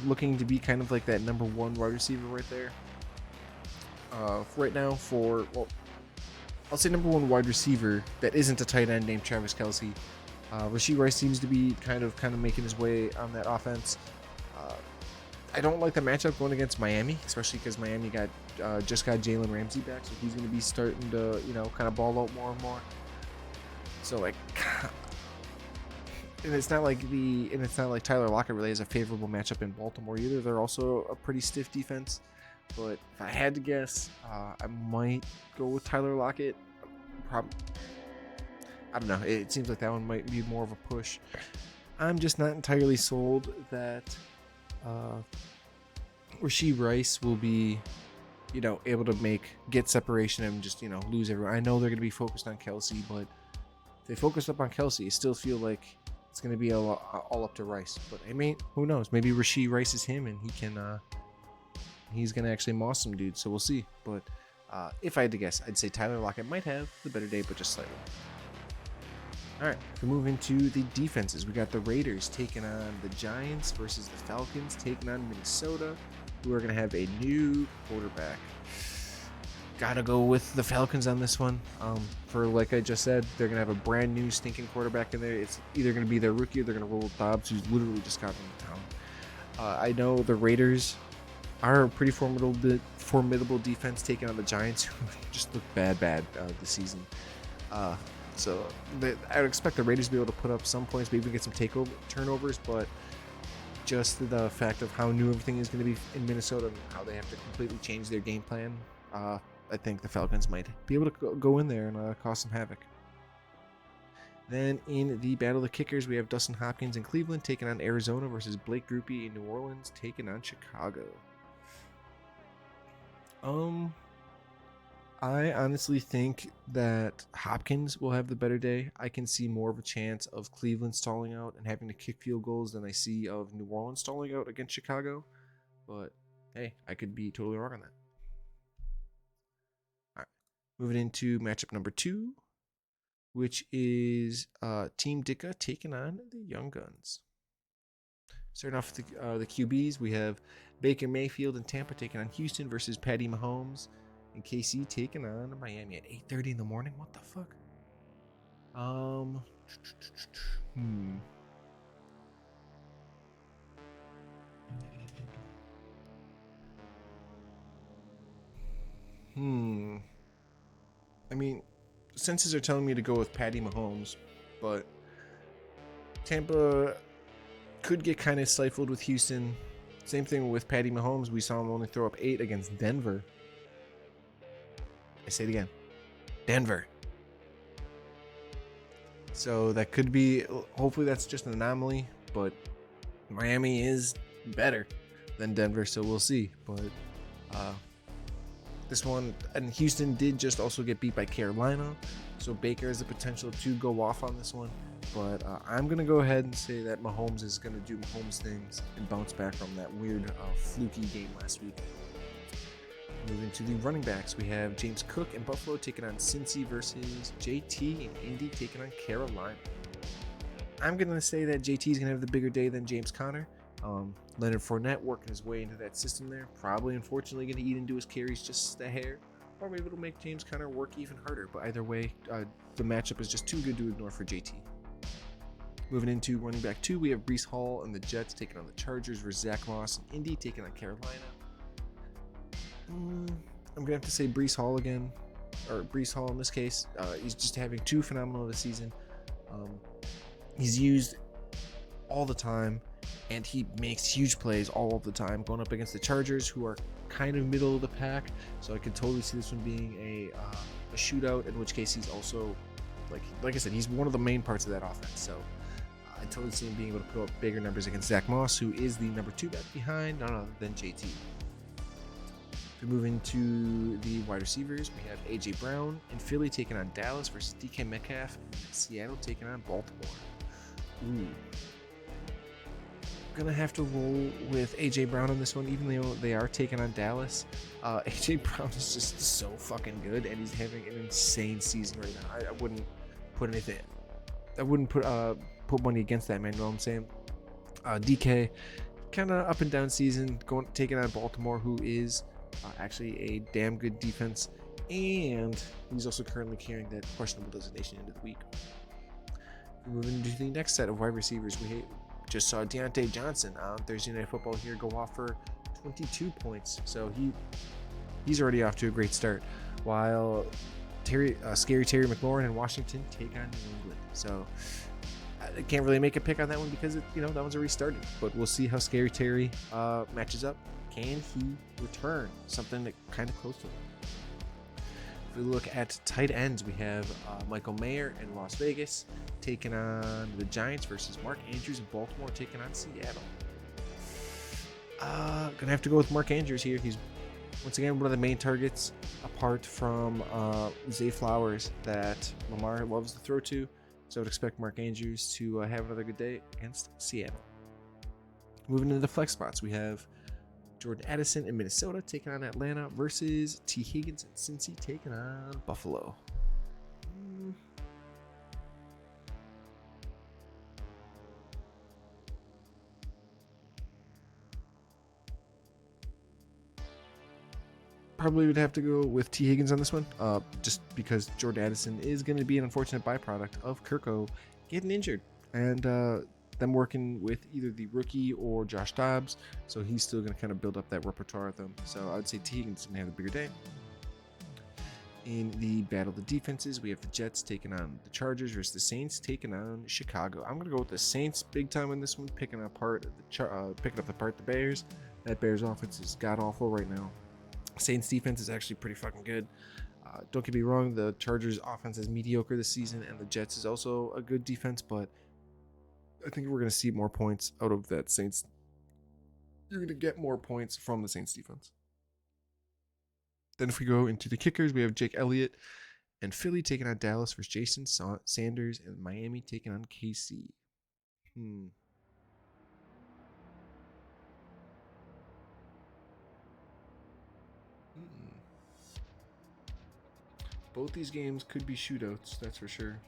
looking to be kind of like that number 1 wide receiver right there. Right now I'll say number 1 wide receiver that isn't a tight end named Travis Kelce. Rashee Rice seems to be kind of making his way on that offense. I don't like the matchup going against Miami, especially because Miami just got Jalen Ramsey back, so he's going to be starting to kind of ball out more and more. So like, and it's not like Tyler Lockett really has a favorable matchup in Baltimore either. They're also a pretty stiff defense. But if I had to guess, I might go with Tyler Lockett. I don't know. It seems like that one might be more of a push. I'm just not entirely sold that Rashee Rice will be, able to get separation and just, lose everyone. I know they're going to be focused on Kelce, but if they focus up on Kelce, I still feel like it's going to be all up to Rice. But I mean, who knows? Maybe Rashee Rice is him and he can. He's going to actually moss some dudes, so we'll see. But if I had to guess, I'd say Tyler Lockett might have the better day, but just slightly. All right, we move into the defenses. We got the Raiders taking on the Giants versus the Falcons taking on Minnesota, who are going to have a new quarterback. Gotta go with the Falcons on this one. For like I just said, they're going to have a brand new stinking quarterback in there. It's either going to be their rookie or they're going to roll with Dobbs, who's literally just got into town. I know the Raiders are a pretty formidable defense taking on the Giants, who just look bad this season. So I would expect the Raiders to be able to put up some points, maybe get some turnovers, but just the fact of how new everything is going to be in Minnesota and how they have to completely change their game plan, I I think the Falcons might be able to go in there and cause some havoc. Then in the battle of the kickers, we have Dustin Hopkins in Cleveland taking on Arizona versus Blake Grupe in New Orleans taking on Chicago. I honestly think that Hopkins will have the better day. I can see more of a chance of Cleveland stalling out and having to kick field goals than I see of New Orleans stalling out against Chicago. But hey, I could be totally wrong on that. All right, moving into matchup number 2, which is Team Dicka taking on the Young Guns. Starting off with the QBs, we have Baker Mayfield in Tampa taking on Houston versus Patty Mahomes and KC taking on Miami at 8:30 in the morning. What the fuck? I mean, senses are telling me to go with Patty Mahomes, but Tampa could get kind of stifled with Houston. Same thing with Patty Mahomes. We saw him only throw up 8 against Denver. I say it again. Denver. So that could be, hopefully that's just an anomaly, but Miami is better than Denver, so we'll see. But this one, and Houston did just also get beat by Carolina, so Baker has the potential to go off on this one. But I'm going to go ahead and say that Mahomes is going to do Mahomes things and bounce back from that weird fluky game last week. Moving to the running backs, we have James Cook in Buffalo taking on Cincy versus JT in Indy taking on Carolina. I'm going to say that JT is going to have the bigger day than James Conner. Leonard Fournette working his way into that system there. Probably, unfortunately, going to eat into his carries just a hair. Or maybe it'll make James Conner work even harder. But either way, the matchup is just too good to ignore for JT. Moving into running back 2, we have Breece Hall and the Jets taking on the Chargers versus Zach Moss and Indy taking on Carolina. I'm going to have to say Breece Hall again, or Breece Hall in this case. He's just having too phenomenal of a season. He's used all the time, and he makes huge plays all of the time, going up against the Chargers, who are kind of middle of the pack. So I could totally see this one being a shootout, in which case he's also, like I said, he's one of the main parts of that offense. So I totally see him being able to put up bigger numbers against Zach Moss, who is the number 2 back behind none other than JT. We move into the wide receivers. We have A.J. Brown in Philly taking on Dallas versus DK Metcalf and Seattle taking on Baltimore. I'm going to have to roll with A.J. Brown on this one, even though they are taking on Dallas. A.J. Brown is just so fucking good, and he's having an insane season right now. I wouldn't put anything... I wouldn't put money against that, man. You know what I'm saying? DK, kind of up and down season, taking on Baltimore, who is... actually a damn good defense, and he's also currently carrying that questionable designation into the week. Moving into the next set of wide receivers, we just saw Deontay Johnson on Thursday Night Football here go off for 22 points, so he's already off to a great start, while Scary Terry McLaurin in Washington take on New England. So I can't really make a pick on that one because that one's already started, but we'll see how Scary Terry matches up. Can he return something that kind of close to him? If we look at tight ends, we have Michael Mayer in Las Vegas taking on the Giants versus Mark Andrews in Baltimore taking on Seattle. Gonna have to go with Mark Andrews here. He's once again one of the main targets, apart from Zay Flowers, that Lamar loves to throw to. So I would expect Mark Andrews to have another good day against Seattle. Moving into the flex spots, we have Jordan Addison in Minnesota taking on Atlanta versus T. Higgins and Cincy taking on Buffalo. Probably would have to go with T. Higgins on this one, just because Jordan Addison is going to be an unfortunate byproduct of Kirko getting injured, and them working with either the rookie or Josh Dobbs, so he's still going to kind of build up that repertoire with them. So I would say T. Higgins is going to have a bigger day. In the battle of the defenses, we have the Jets taking on the Chargers versus the Saints taking on Chicago. I'm going to go with the Saints big time in this one, picking apart the Bears. That Bears offense is god awful right now. Saints defense is actually pretty fucking good. Don't get me wrong, the Chargers offense is mediocre this season, and the Jets is also a good defense, but I think we're going to see more points out of that Saints. You're going to get more points from the Saints defense. Then if we go into the kickers, we have Jake Elliott and Philly taking on Dallas versus Jason Sanders, and Miami taking on KC. Both these games could be shootouts, that's for sure.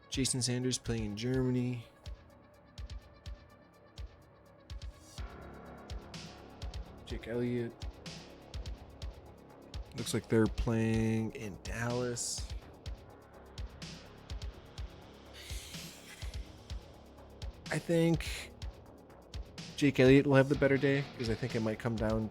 Jason Sanders playing in Germany. Jake Elliott. Looks like they're playing in Dallas. I think Jake Elliott will have the better day, because I think it might come down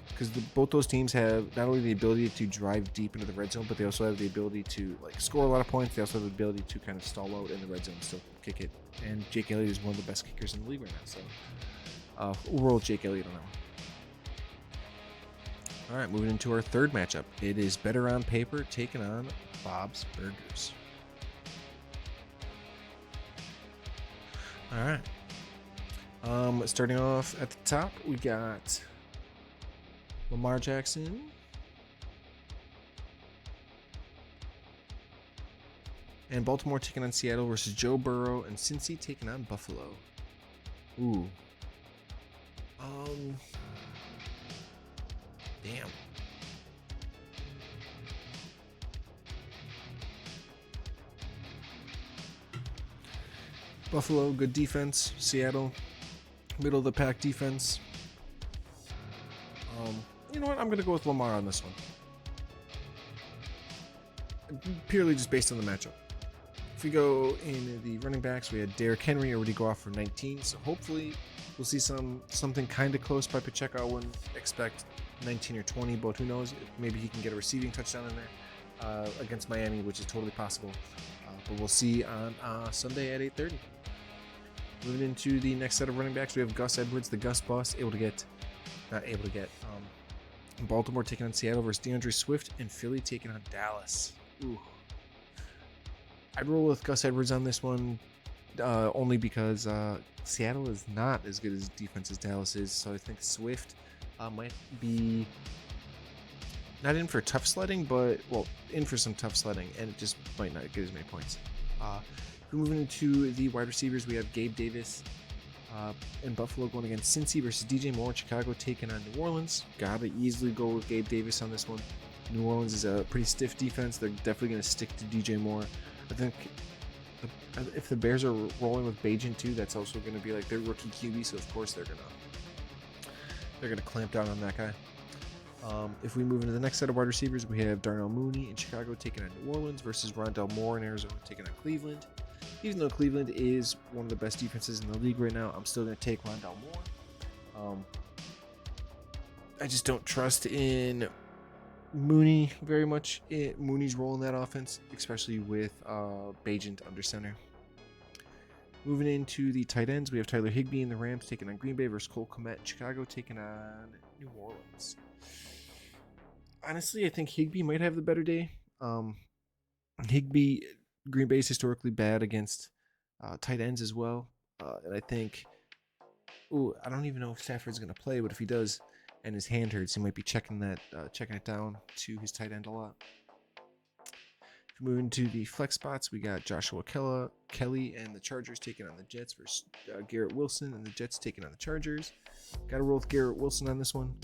because both those teams have not only the ability to drive deep into the red zone, but they also have the ability to score a lot of points. They also have the ability to kind of stall out in the red zone and still kick it. And Jake Elliott is one of the best kickers in the league right now. So we'll roll Jake Elliott on that one. All right, moving into our third matchup. It is Better on Paper taking on Bob's Burgers. All right. Starting off at the top, we got Lamar Jackson. And Baltimore taking on Seattle versus Joe Burrow, and Cincy taking on Buffalo. Ooh. Damn. Buffalo, good defense. Seattle, middle of the pack defense. You know what? I'm going to go with Lamar on this one. Purely just based on the matchup. If we go in the running backs, we had Derrick Henry already go off for 19. So hopefully we'll see something kind of close by Pacheco. I wouldn't expect 19 or 20, but who knows? Maybe he can get a receiving touchdown in there against Miami, which is totally possible. But we'll see on Sunday at 8:30. Moving into the next set of running backs, we have Gus Edwards, the Gus Bus, Baltimore taking on Seattle versus DeAndre Swift, and Philly taking on Dallas. Ooh. I'd roll with Gus Edwards on this one, only because Seattle is not as good as defense as Dallas is, so I think Swift might be not in for tough sledding, but, in for some tough sledding, and it just might not get as many points. Moving into the wide receivers, we have Gabe Davis in Buffalo going against Cincy versus DJ Moore in Chicago taking on New Orleans. Gotta easily go with Gabe Davis on this one. New Orleans is a pretty stiff defense. They're definitely going to stick to DJ Moore. I think if the Bears are rolling with Bajan too, that's also going to be like their rookie QB, so of course they're gonna clamp down on that guy. If we move into the next set of wide receivers, we have Darnell Mooney in Chicago taking on New Orleans versus Rondell Moore in Arizona taking on Cleveland. Even though Cleveland is one of the best defenses in the league right now, I'm still going to take Rondell Moore. I just don't trust in Mooney very much. Mooney's role in that offense, especially with Bagent under center. Moving into the tight ends, we have Tyler Higbee in the Rams taking on Green Bay versus Cole Kmet in Chicago taking on New Orleans. Honestly, I think Higbee might have the better day. Green Bay is historically bad against tight ends as well. And I think, I don't even know if Stafford's going to play, but if he does and his hand hurts, he might be checking it down to his tight end a lot. If we move into the flex spots, we got Joshua Kelly and the Chargers taking on the Jets versus Garrett Wilson and the Jets taking on the Chargers. Got to roll with Garrett Wilson on this one.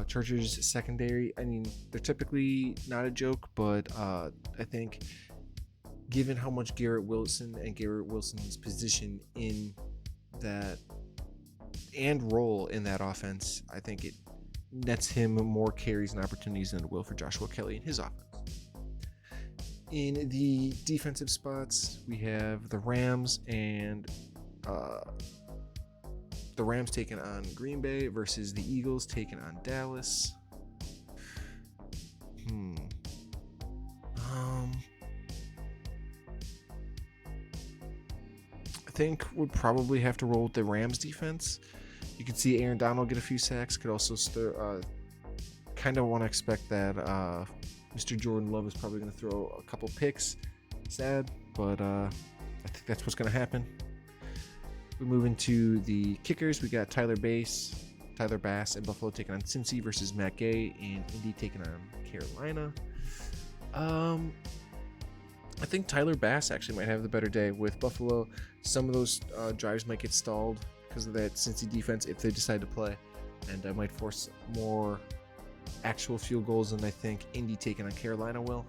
Chargers secondary, I mean, they're typically not a joke, but I think given how much Garrett Wilson's position in that and role in that offense, I think it nets him more carries and opportunities than it will for Joshua Kelly in his offense. In the defensive spots, we have the Rams and the Rams taking on Green Bay versus the Eagles taking on Dallas. I think would probably have to roll with the Rams defense. You could see Aaron Donald get a few sacks. Could also kind of want to expect that Mr. Jordan Love is probably going to throw a couple picks. Sad, but I think that's what's going to happen. We move into the kickers. We got Tyler Bass and Buffalo taking on Cincy versus Matt Gay and Indy taking on Carolina. I think Tyler Bass actually might have the better day with Buffalo. Some of those drives might get stalled because of that Cincy defense if they decide to play, and I might force more actual field goals than I think Indy taking on Carolina will.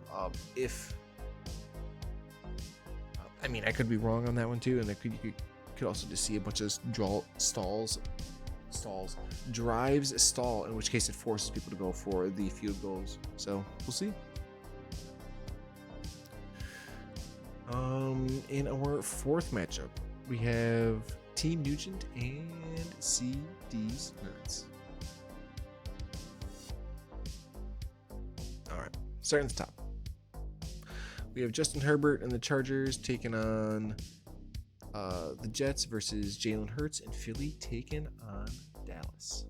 I could be wrong on that one too, and you could also just see a bunch of drives stall, in which case it forces people to go for the field goals. So we'll see. In our fourth matchup, we have Team Nugent and CD's Nuts. All right, starting at the top. We have Justin Herbert and the Chargers taking on the Jets versus Jalen Hurts and Philly taking on Dallas.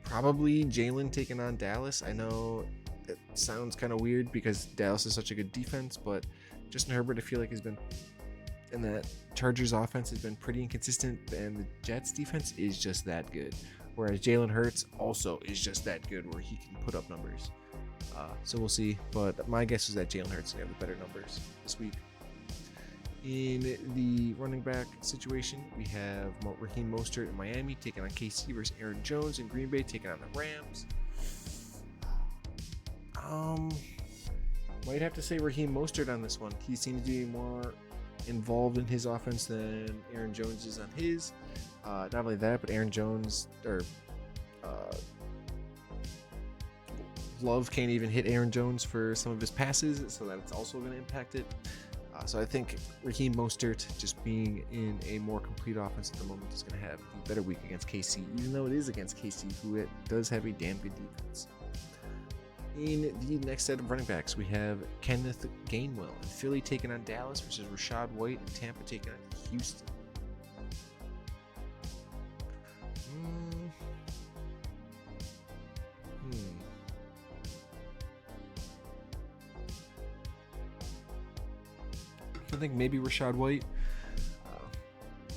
Probably Jalen taking on Dallas. I know it sounds kind of weird because Dallas is such a good defense, but Justin Herbert, I feel like, has been, and that Chargers offense has been pretty inconsistent, and the Jets defense is just that good. Whereas Jalen Hurts also is just that good where he can put up numbers. So we'll see, but my guess is that Jalen Hurts will have the better numbers this week. In the running back situation, we have Raheem Mostert in Miami taking on KC versus Aaron Jones in Green Bay taking on the Rams. Might have to say Raheem Mostert on this one. He seems to be more involved in his offense than Aaron Jones is on his. Not only that, but Aaron Jones Love can't even hit Aaron Jones for some of his passes, so that's also going to impact it. So I think Raheem Mostert, just being in a more complete offense at the moment, is going to have a better week against KC, even though it is against KC, who does have a damn good defense. In the next set of running backs, we have Kenneth Gainwell and Philly taking on Dallas versus Rashad White and Tampa taking on Houston. I think maybe Rashad White.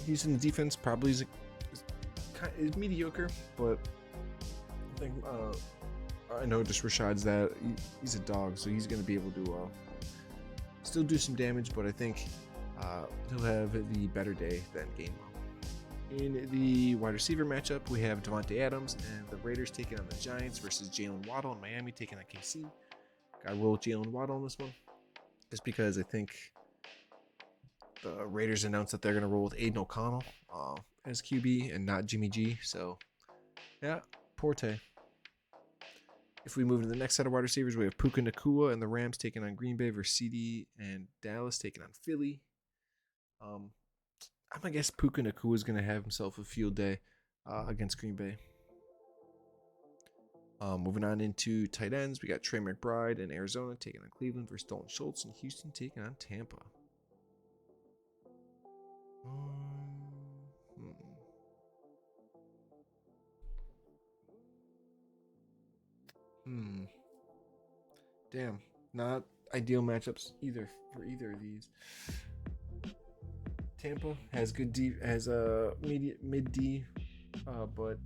Houston's defense probably is mediocre, but I think I know just Rashad's that he's a dog, so he's going to be able to still do some damage, but I think he'll have the better day than Gainwell. In the wide receiver matchup, we have Devontae Adams and the Raiders taking on the Giants versus Jalen Waddle and Miami taking on KC. I roll with Jalen Waddle on this one, just because I think the Raiders announced that they're going to roll with Aiden O'Connell as QB and not Jimmy G. So, yeah, Porte. If we move to the next set of wide receivers, we have Puka Nacua and the Rams taking on Green Bay versus CD and Dallas taking on Philly. I'm going to guess Puka Nacua is going to have himself a field day against Green Bay. Moving on into tight ends, we got Trey McBride in Arizona taking on Cleveland versus Dalton Schultz and Houston taking on Tampa. Damn, not ideal matchups either for either of these. Tampa has good D, has a mid D, but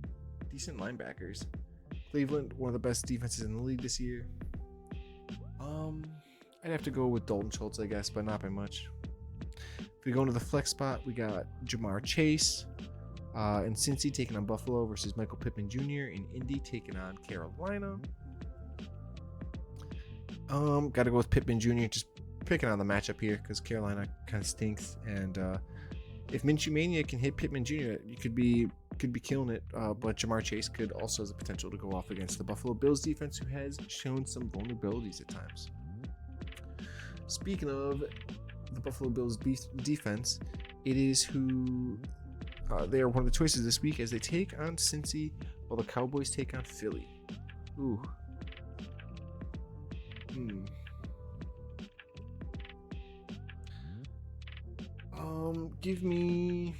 decent linebackers. Cleveland, one of the best defenses in the league this year. I'd have to go with Dalton Schultz, I guess, but not by much. If we go into the flex spot, we got Jamar Chase and Cincy taking on Buffalo versus Michael Pittman Jr. and Indy taking on Carolina. Got to go with Pittman Jr. Just picking on the matchup here because Carolina kind of stinks, and if Minshew Mania can hit Pittman Jr., you could be killing it. But Jamar Chase could also has the potential to go off against the Buffalo Bills defense, who has shown some vulnerabilities at times. Speaking of the Buffalo Bills defense, it is who they are one of the choices this week as they take on Cincy while the Cowboys take on Philly. Ooh. Give me.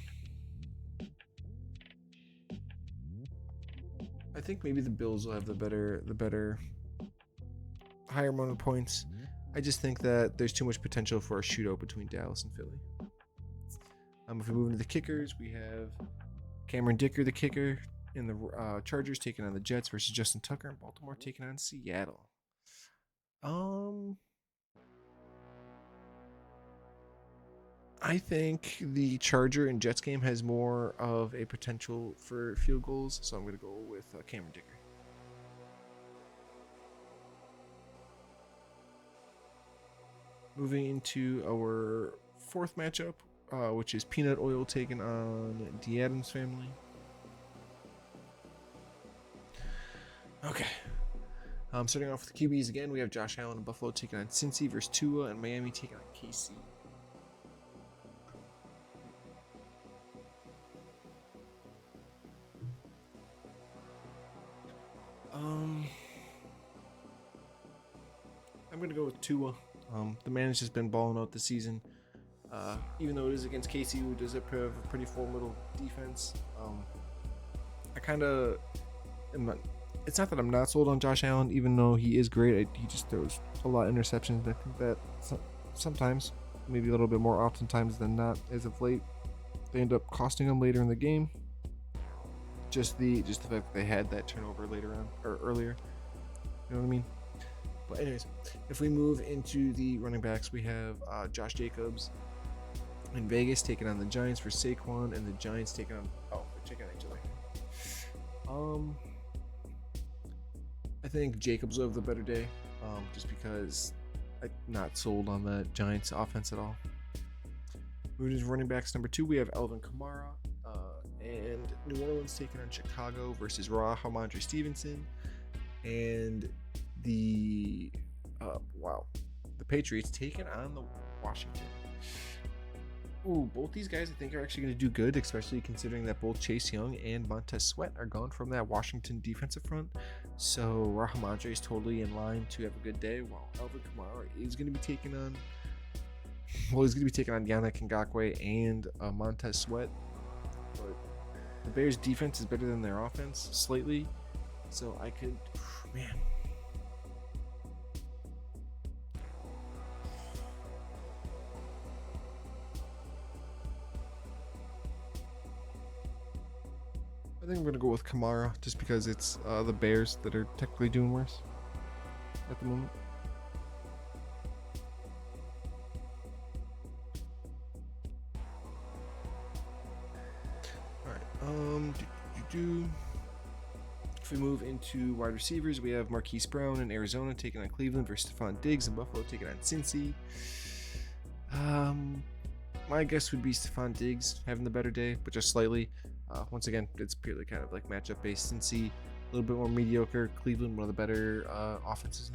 I think maybe the Bills will have the better, higher amount of points. I just think that there's too much potential for a shootout between Dallas and Philly. If we move into the kickers, we have Cameron Dicker, the kicker, in the Chargers taking on the Jets versus Justin Tucker, and Baltimore taking on Seattle. I think the Charger and Jets game has more of a potential for field goals, so I'm going to go with Cameron Dicker. Moving into our fourth matchup, which is Peanut Oil taking on the Addams Family. Okay. Starting off with the QBs again, we have Josh Allen and Buffalo taking on Cincy versus Tua, and Miami taking on KC. I'm going to go with Tua. The man has just been balling out this season. Even though it is against KC, who does have a pretty formidable defense. I kind of am not. It's not that I'm not sold on Josh Allen, even though he is great. He just throws a lot of interceptions. I think that sometimes, maybe a little bit more oftentimes than not, as of late, they end up costing him later in the game. Just the fact that they had that turnover later on or earlier. You know what I mean? But anyways, if we move into the running backs, we have Josh Jacobs in Vegas taking on the Giants for Saquon, and the Giants taking on they're taking on each other. I think Jacobs will have the better day, just because I'm not sold on the Giants offense at all. Moving to running backs number 2, we have Alvin Kamara, and New Orleans taking on Chicago versus Ramondre Stevenson, and the Patriots taking on the Washington. Ooh, both these guys I think are actually going to do good, especially considering that both Chase Young and Montez Sweat are gone from that Washington defensive front. So Ramondre is totally in line to have a good day, while Alvin Kamara is going to be taking on Yannick Ngakoue and Montez Sweat. But the Bears' defense is better than their offense slightly, so I could, man. I think I'm going to go with Kamara just because it's the Bears that are technically doing worse at the moment. Alright, if we move into wide receivers, we have Marquise Brown in Arizona taking on Cleveland versus Stephon Diggs in Buffalo taking on Cincy. My guess would be Stephon Diggs having the better day, but just slightly. Once again, it's purely kind of like matchup based. Cincy, a little bit more mediocre. Cleveland, one of the better offenses.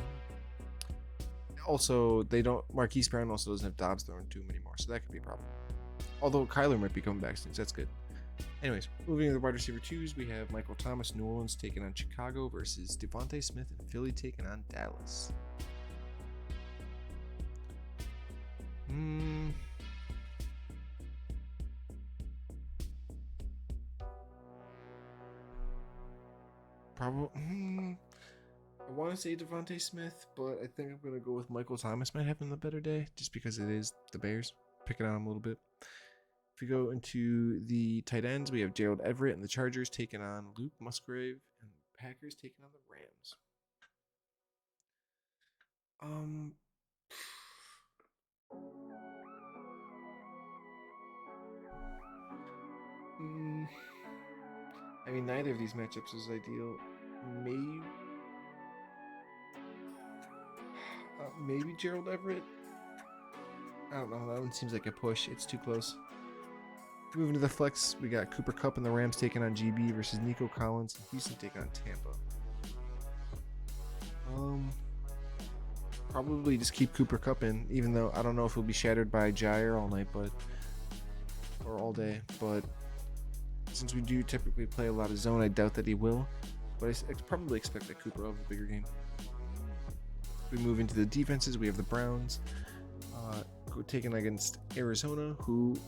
Also, Marquise Brown also doesn't have Dobbs throwing to him anymore, so that could be a problem. Although Kyler might be coming back soon, so that's good. Anyways, moving to the wide receiver 2s, we have Michael Thomas, New Orleans taking on Chicago versus Devontae Smith and Philly taking on Dallas. Probably. I want to say Devontae Smith, but I think I'm going to go with Michael Thomas might have the better day, just because it is the Bears. Picking on him a little bit. If we go into the tight ends, we have Gerald Everett and the Chargers taking on Luke Musgrave, and the Packers taking on the Rams. I mean, neither of these matchups is ideal. Maybe Gerald Everett. I don't know. That one seems like a push. It's too close. Moving to the flex, we got Cooper Kupp and the Rams taking on GB versus Nico Collins and Houston taking on Tampa. Probably just keep Cooper Kupp in, even though I don't know if he'll be shattered by Jair all night, or all day. But since we do typically play a lot of zone, I doubt that he will. But I probably expect that Cooper will have a bigger game. We move into the defenses. We have the Browns taking against Arizona, who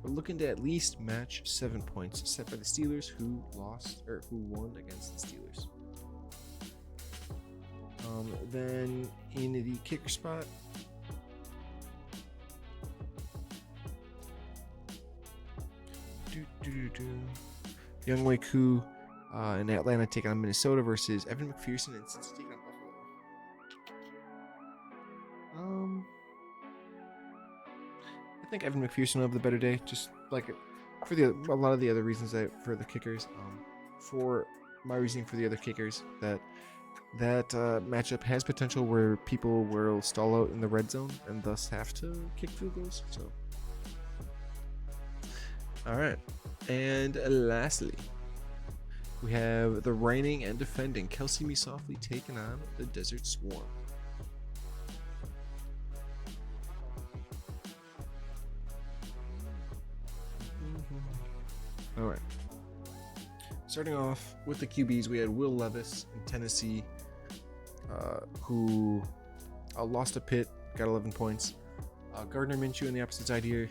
are looking to at least match 7 points, set by the Steelers, who won against the Steelers. Then in the kicker spot, Young Wei Koo in Atlanta taking on Minnesota versus Evan McPherson and Cincinnati taking on Buffalo. I think Evan McPherson will have the better day, just like for a lot of the other reasons for the kickers. For my reasoning for the other kickers, that matchup has potential where people will stall out in the red zone and thus have to kick field goals. So, all right, and lastly, we have the reigning and defending Kelsey Me Softly taking on the Desert Swarm. All right. Starting off with the QBs, we had Will Levis in Tennessee, who lost to Pitt, got 11 points. Gardner Minshew on the opposite side here,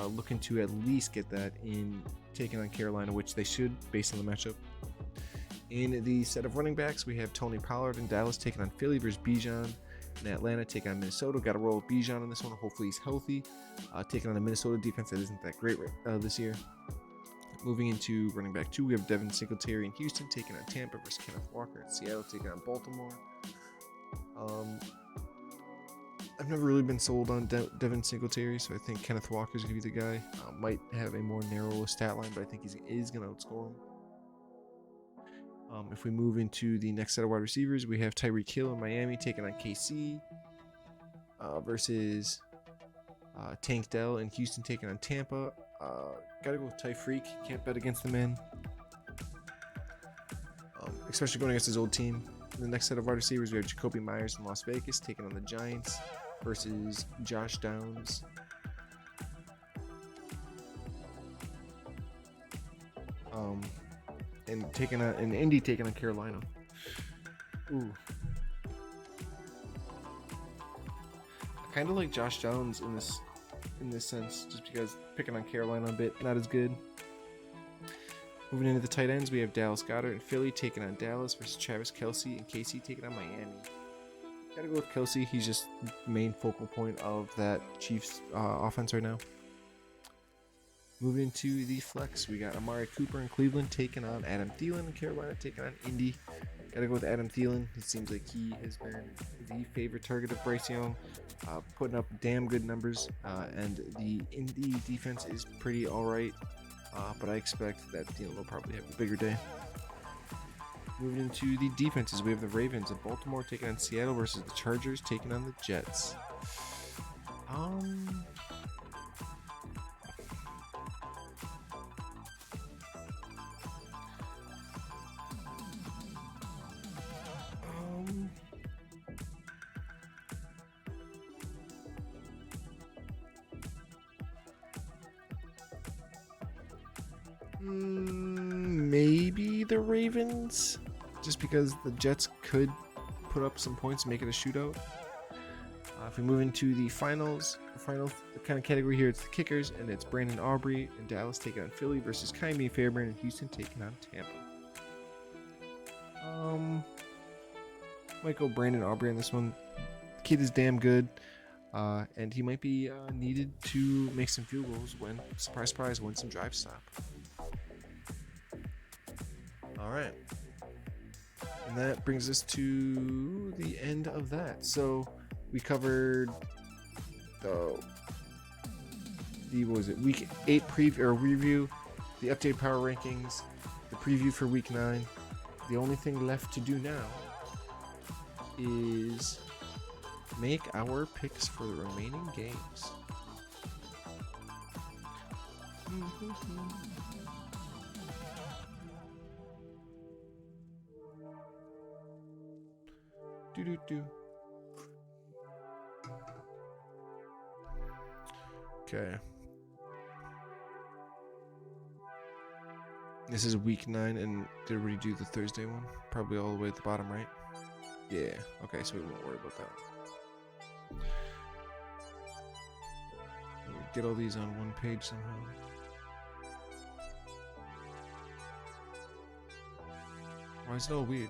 looking to at least get that in taking on Carolina, which they should based on the matchup. In the set of running backs, we have Tony Pollard in Dallas taking on Philly versus Bijan. In Atlanta, taking on Minnesota. Got to roll with Bijan in this one. Hopefully he's healthy. Taking on a Minnesota defense that isn't that great this year. Moving into running back 2, we have Devin Singletary in Houston taking on Tampa versus Kenneth Walker in Seattle taking on Baltimore. I've never really been sold on Devin Singletary, so I think Kenneth Walker is going to be the guy. Might have a more narrow stat line, but I think he is going to outscore him. If we move into the next set of wide receivers, we have Tyreek Hill in Miami taking on KC versus Tank Dell in Houston taking on Tampa. Gotta go with Ty Freak. Can't bet against the man. Especially going against his old team. In the next set of wide receivers, we have Jacoby Myers in Las Vegas taking on the Giants versus Josh Downs. And taking on Indy taking on Carolina. Ooh. I kind of like Josh Downs in this sense, just because picking on Carolina a bit, not as good. Moving into the tight ends, we have Dallas Goedert and Philly taking on Dallas versus Travis Kelce and KC taking on Miami. Gotta go with Kelce. He's just the main focal point of that Chiefs offense right now. Moving into the flex, we got Amari Cooper in Cleveland taking on Adam Thielen in Carolina taking on Indy. Gotta go with Adam Thielen. It seems like he has been the favorite target of Bryce Young, putting up damn good numbers, and the Indy defense is pretty alright, but I expect that Thielen will probably have a bigger day. Moving into the defenses, we have the Ravens of Baltimore taking on Seattle versus the Chargers taking on the Jets. Maybe the Ravens, just because the Jets could put up some points and make it a shootout. If we move into the final kind of category here, it's the kickers, and it's Brandon Aubrey in Dallas taking on Philly versus Kyrie Fairbairn in Houston taking on Tampa. Might go Brandon Aubrey on this one. The kid is damn good, and he might be needed to make some field goals when, surprise, surprise, when some drives stop. All right, and that brings us to the end of that. So we covered the what was it, week 8 review, the updated power rankings, the preview for week 9. The only thing left to do now is make our picks for the remaining games. Okay. This is week 9, and did we do the Thursday one? Probably all the way at the bottom, right? Yeah, okay, so we won't worry about that. We'll get all these on one page somehow. Why is it all weird?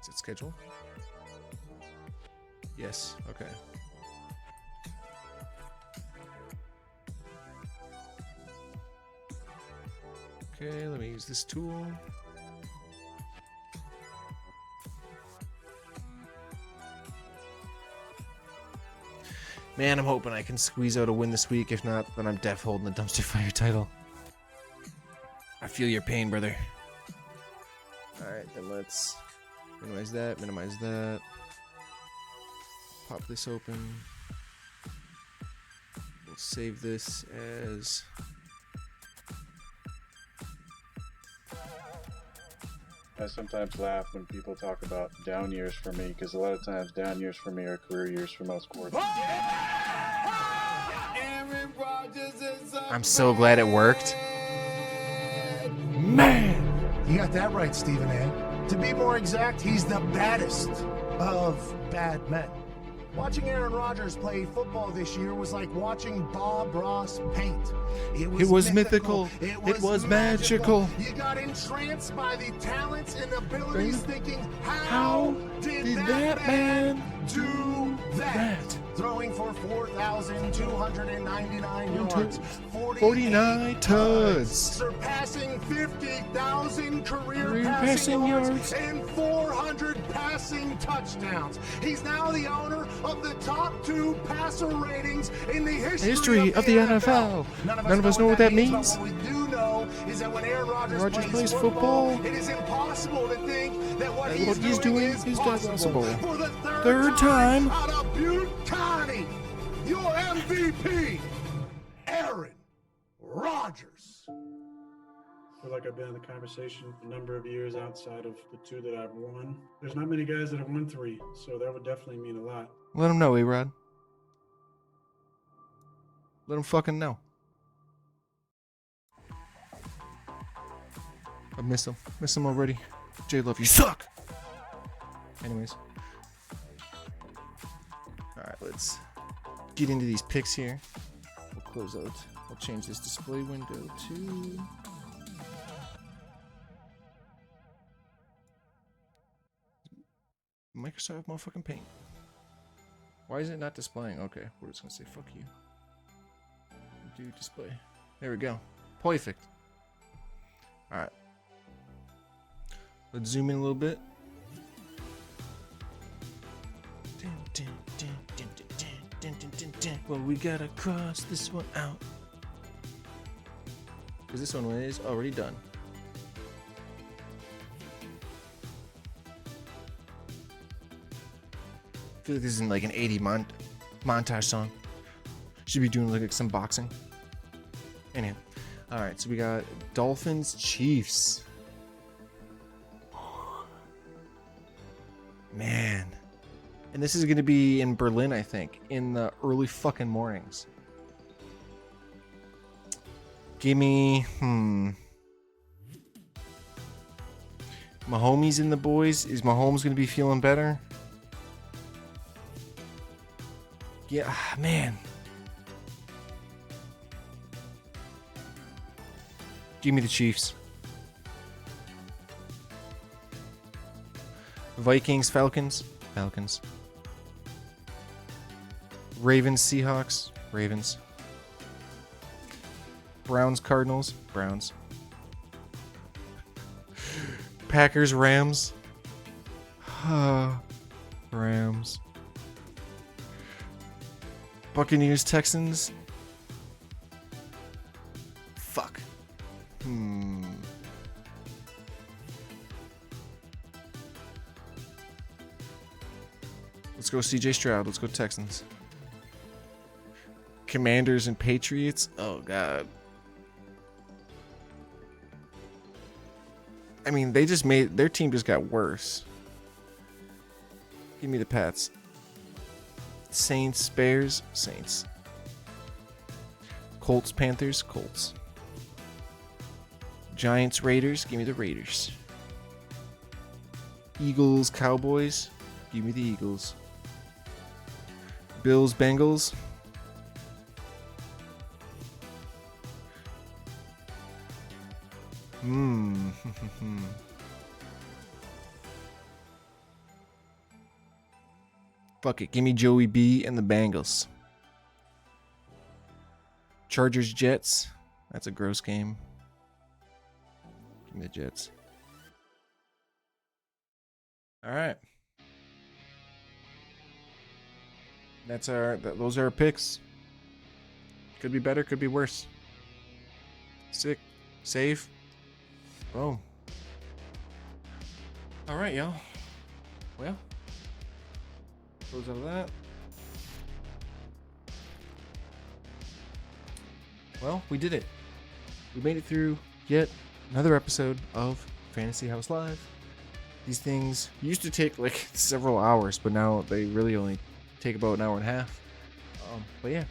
Is it schedule? Yes, okay. Okay, let me use this tool. Man, I'm hoping I can squeeze out a win this week. If not, then I'm def holding the dumpster fire title. I feel your pain, brother. Alright, then let's minimize that, minimize that. Pop this open. We'll save this as... I sometimes laugh when people talk about down years for me, because a lot of times down years for me are career years for most quarterbacks. I'm so glad it worked. Man! You got that right, Stephen A. To be more exact, he's the baddest of bad men. Watching Aaron Rodgers play football this year was like watching Bob Ross paint. It was mythical. It was magical. You got entranced by the talents and abilities, thinking, how did that man do that? Throwing for 4,299 yards, 49 tuds, surpassing 50,000 career passing yards, and 400 passing touchdowns. He's now the owner of the top 2 passer ratings in the history of the NFL. None of us know what that means. But what we do know is that when Aaron Rodgers plays football, it is impossible to think that what he's doing is possible. For the third time out of Butte County, your MVP, Aaron Rodgers. I feel like I've been in the conversation for a number of years outside of the 2 that I've won. There's not many guys that have won 3, so that would definitely mean a lot. Let him know, A-Rod. Let him fucking know. I miss him. Miss him already. J-Love, you suck! Anyways. Alright, let's get into these picks here. We'll close out. I'll change this display window to... Microsoft motherfucking Paint. Why is it not displaying? Okay, we're just gonna say fuck you. Do display. There we go. Perfect. Alright. Let's zoom in a little bit. Well, we gotta cross this one out. Because this one is already done. I feel like this isn't like an 80 montage song. Should be doing like some boxing. Anyhow. Alright, so we got Dolphins, Chiefs. Man. And this is going to be in Berlin, I think. In the early fucking mornings. Give me... Mahomes and the boys. Is Mahomes going to be feeling better? Yeah, man. Give me the Chiefs. Vikings, Falcons. Falcons. Ravens, Seahawks. Ravens. Browns, Cardinals. Browns. Packers, Rams. Rams. Buccaneers, Texans. Fuck. Let's go CJ Stroud. Let's go Texans. Commanders and Patriots. Oh, God. I mean, they just made... Their team just got worse. Give me the Pats. Saints, Bears, Saints. Colts, Panthers, Colts. Giants, Raiders. Give me the Raiders. Eagles, Cowboys. Give me the Eagles. Bills, Bengals. Fuck it. Give me Joey B and the Bengals. Chargers, Jets. That's a gross game. Give me the Jets. All right. Those are our picks. Could be better, could be worse. Sick. Save. Boom. All right, y'all. Well, close out of that. Well, we did it. We made it through yet another episode of Fantasy House Live. These things used to take like several hours, but now they really only take about an hour and a half. But yeah,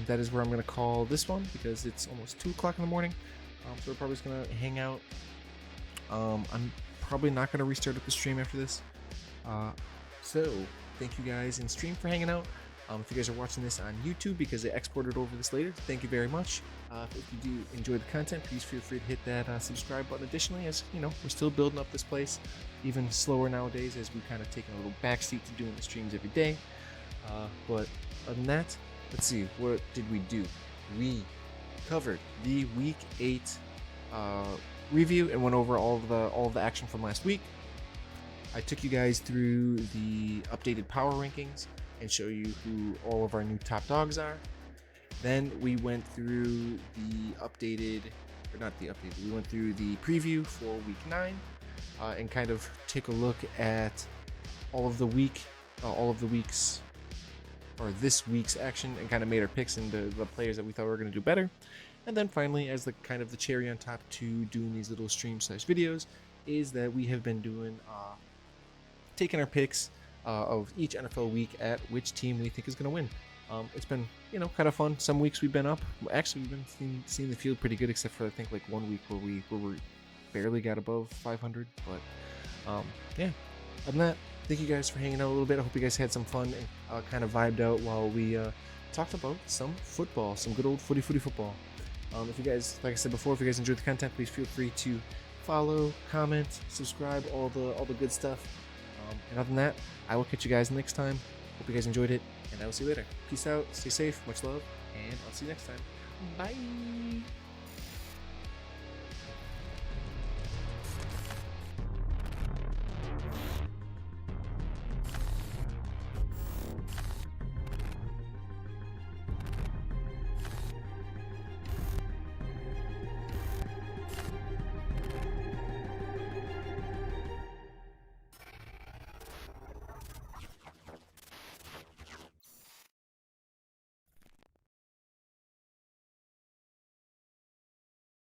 that is where I'm gonna call this one because it's almost 2 o'clock in the morning. So we're probably just gonna hang out. I'm probably not gonna restart up the stream after this. So thank you guys in stream for hanging out. If you guys are watching this on YouTube because they exported over this later, thank you very much. If you do enjoy the content, please feel free to hit that subscribe button. Additionally, as you know, we're still building up this place even slower nowadays as we've kind of taken a little backseat to doing the streams every day. But other than that, let's see, what did we do? We covered the Week 8 review and went over all the action from last week. I took you guys through the updated power rankings and show you who all of our new top dogs are. Then we went through we went through the preview for Week 9 and kind of take a look at all of this week's action and kind of made our picks into the players that we thought were going to do better. And then finally, as the kind of the cherry on top to doing these little stream/videos, is that we have been doing taking our picks of each NFL week at which team we think is going to win. It's been, kind of fun. Some weeks we've been up. Actually, we've been seeing the field pretty good, except for I think like 1 week where we barely got above 500. But yeah, other than that, thank you guys for hanging out a little bit. I hope you guys had some fun and kind of vibed out while we talked about some football, some good old footy football. If you guys, like I said before, if you guys enjoyed the content, please feel free to follow, comment, subscribe, all the good stuff. And other than that, I will catch you guys next time. Hope you guys enjoyed it, and I will see you later. Peace out, stay safe, much love, and I'll see you next time. Bye.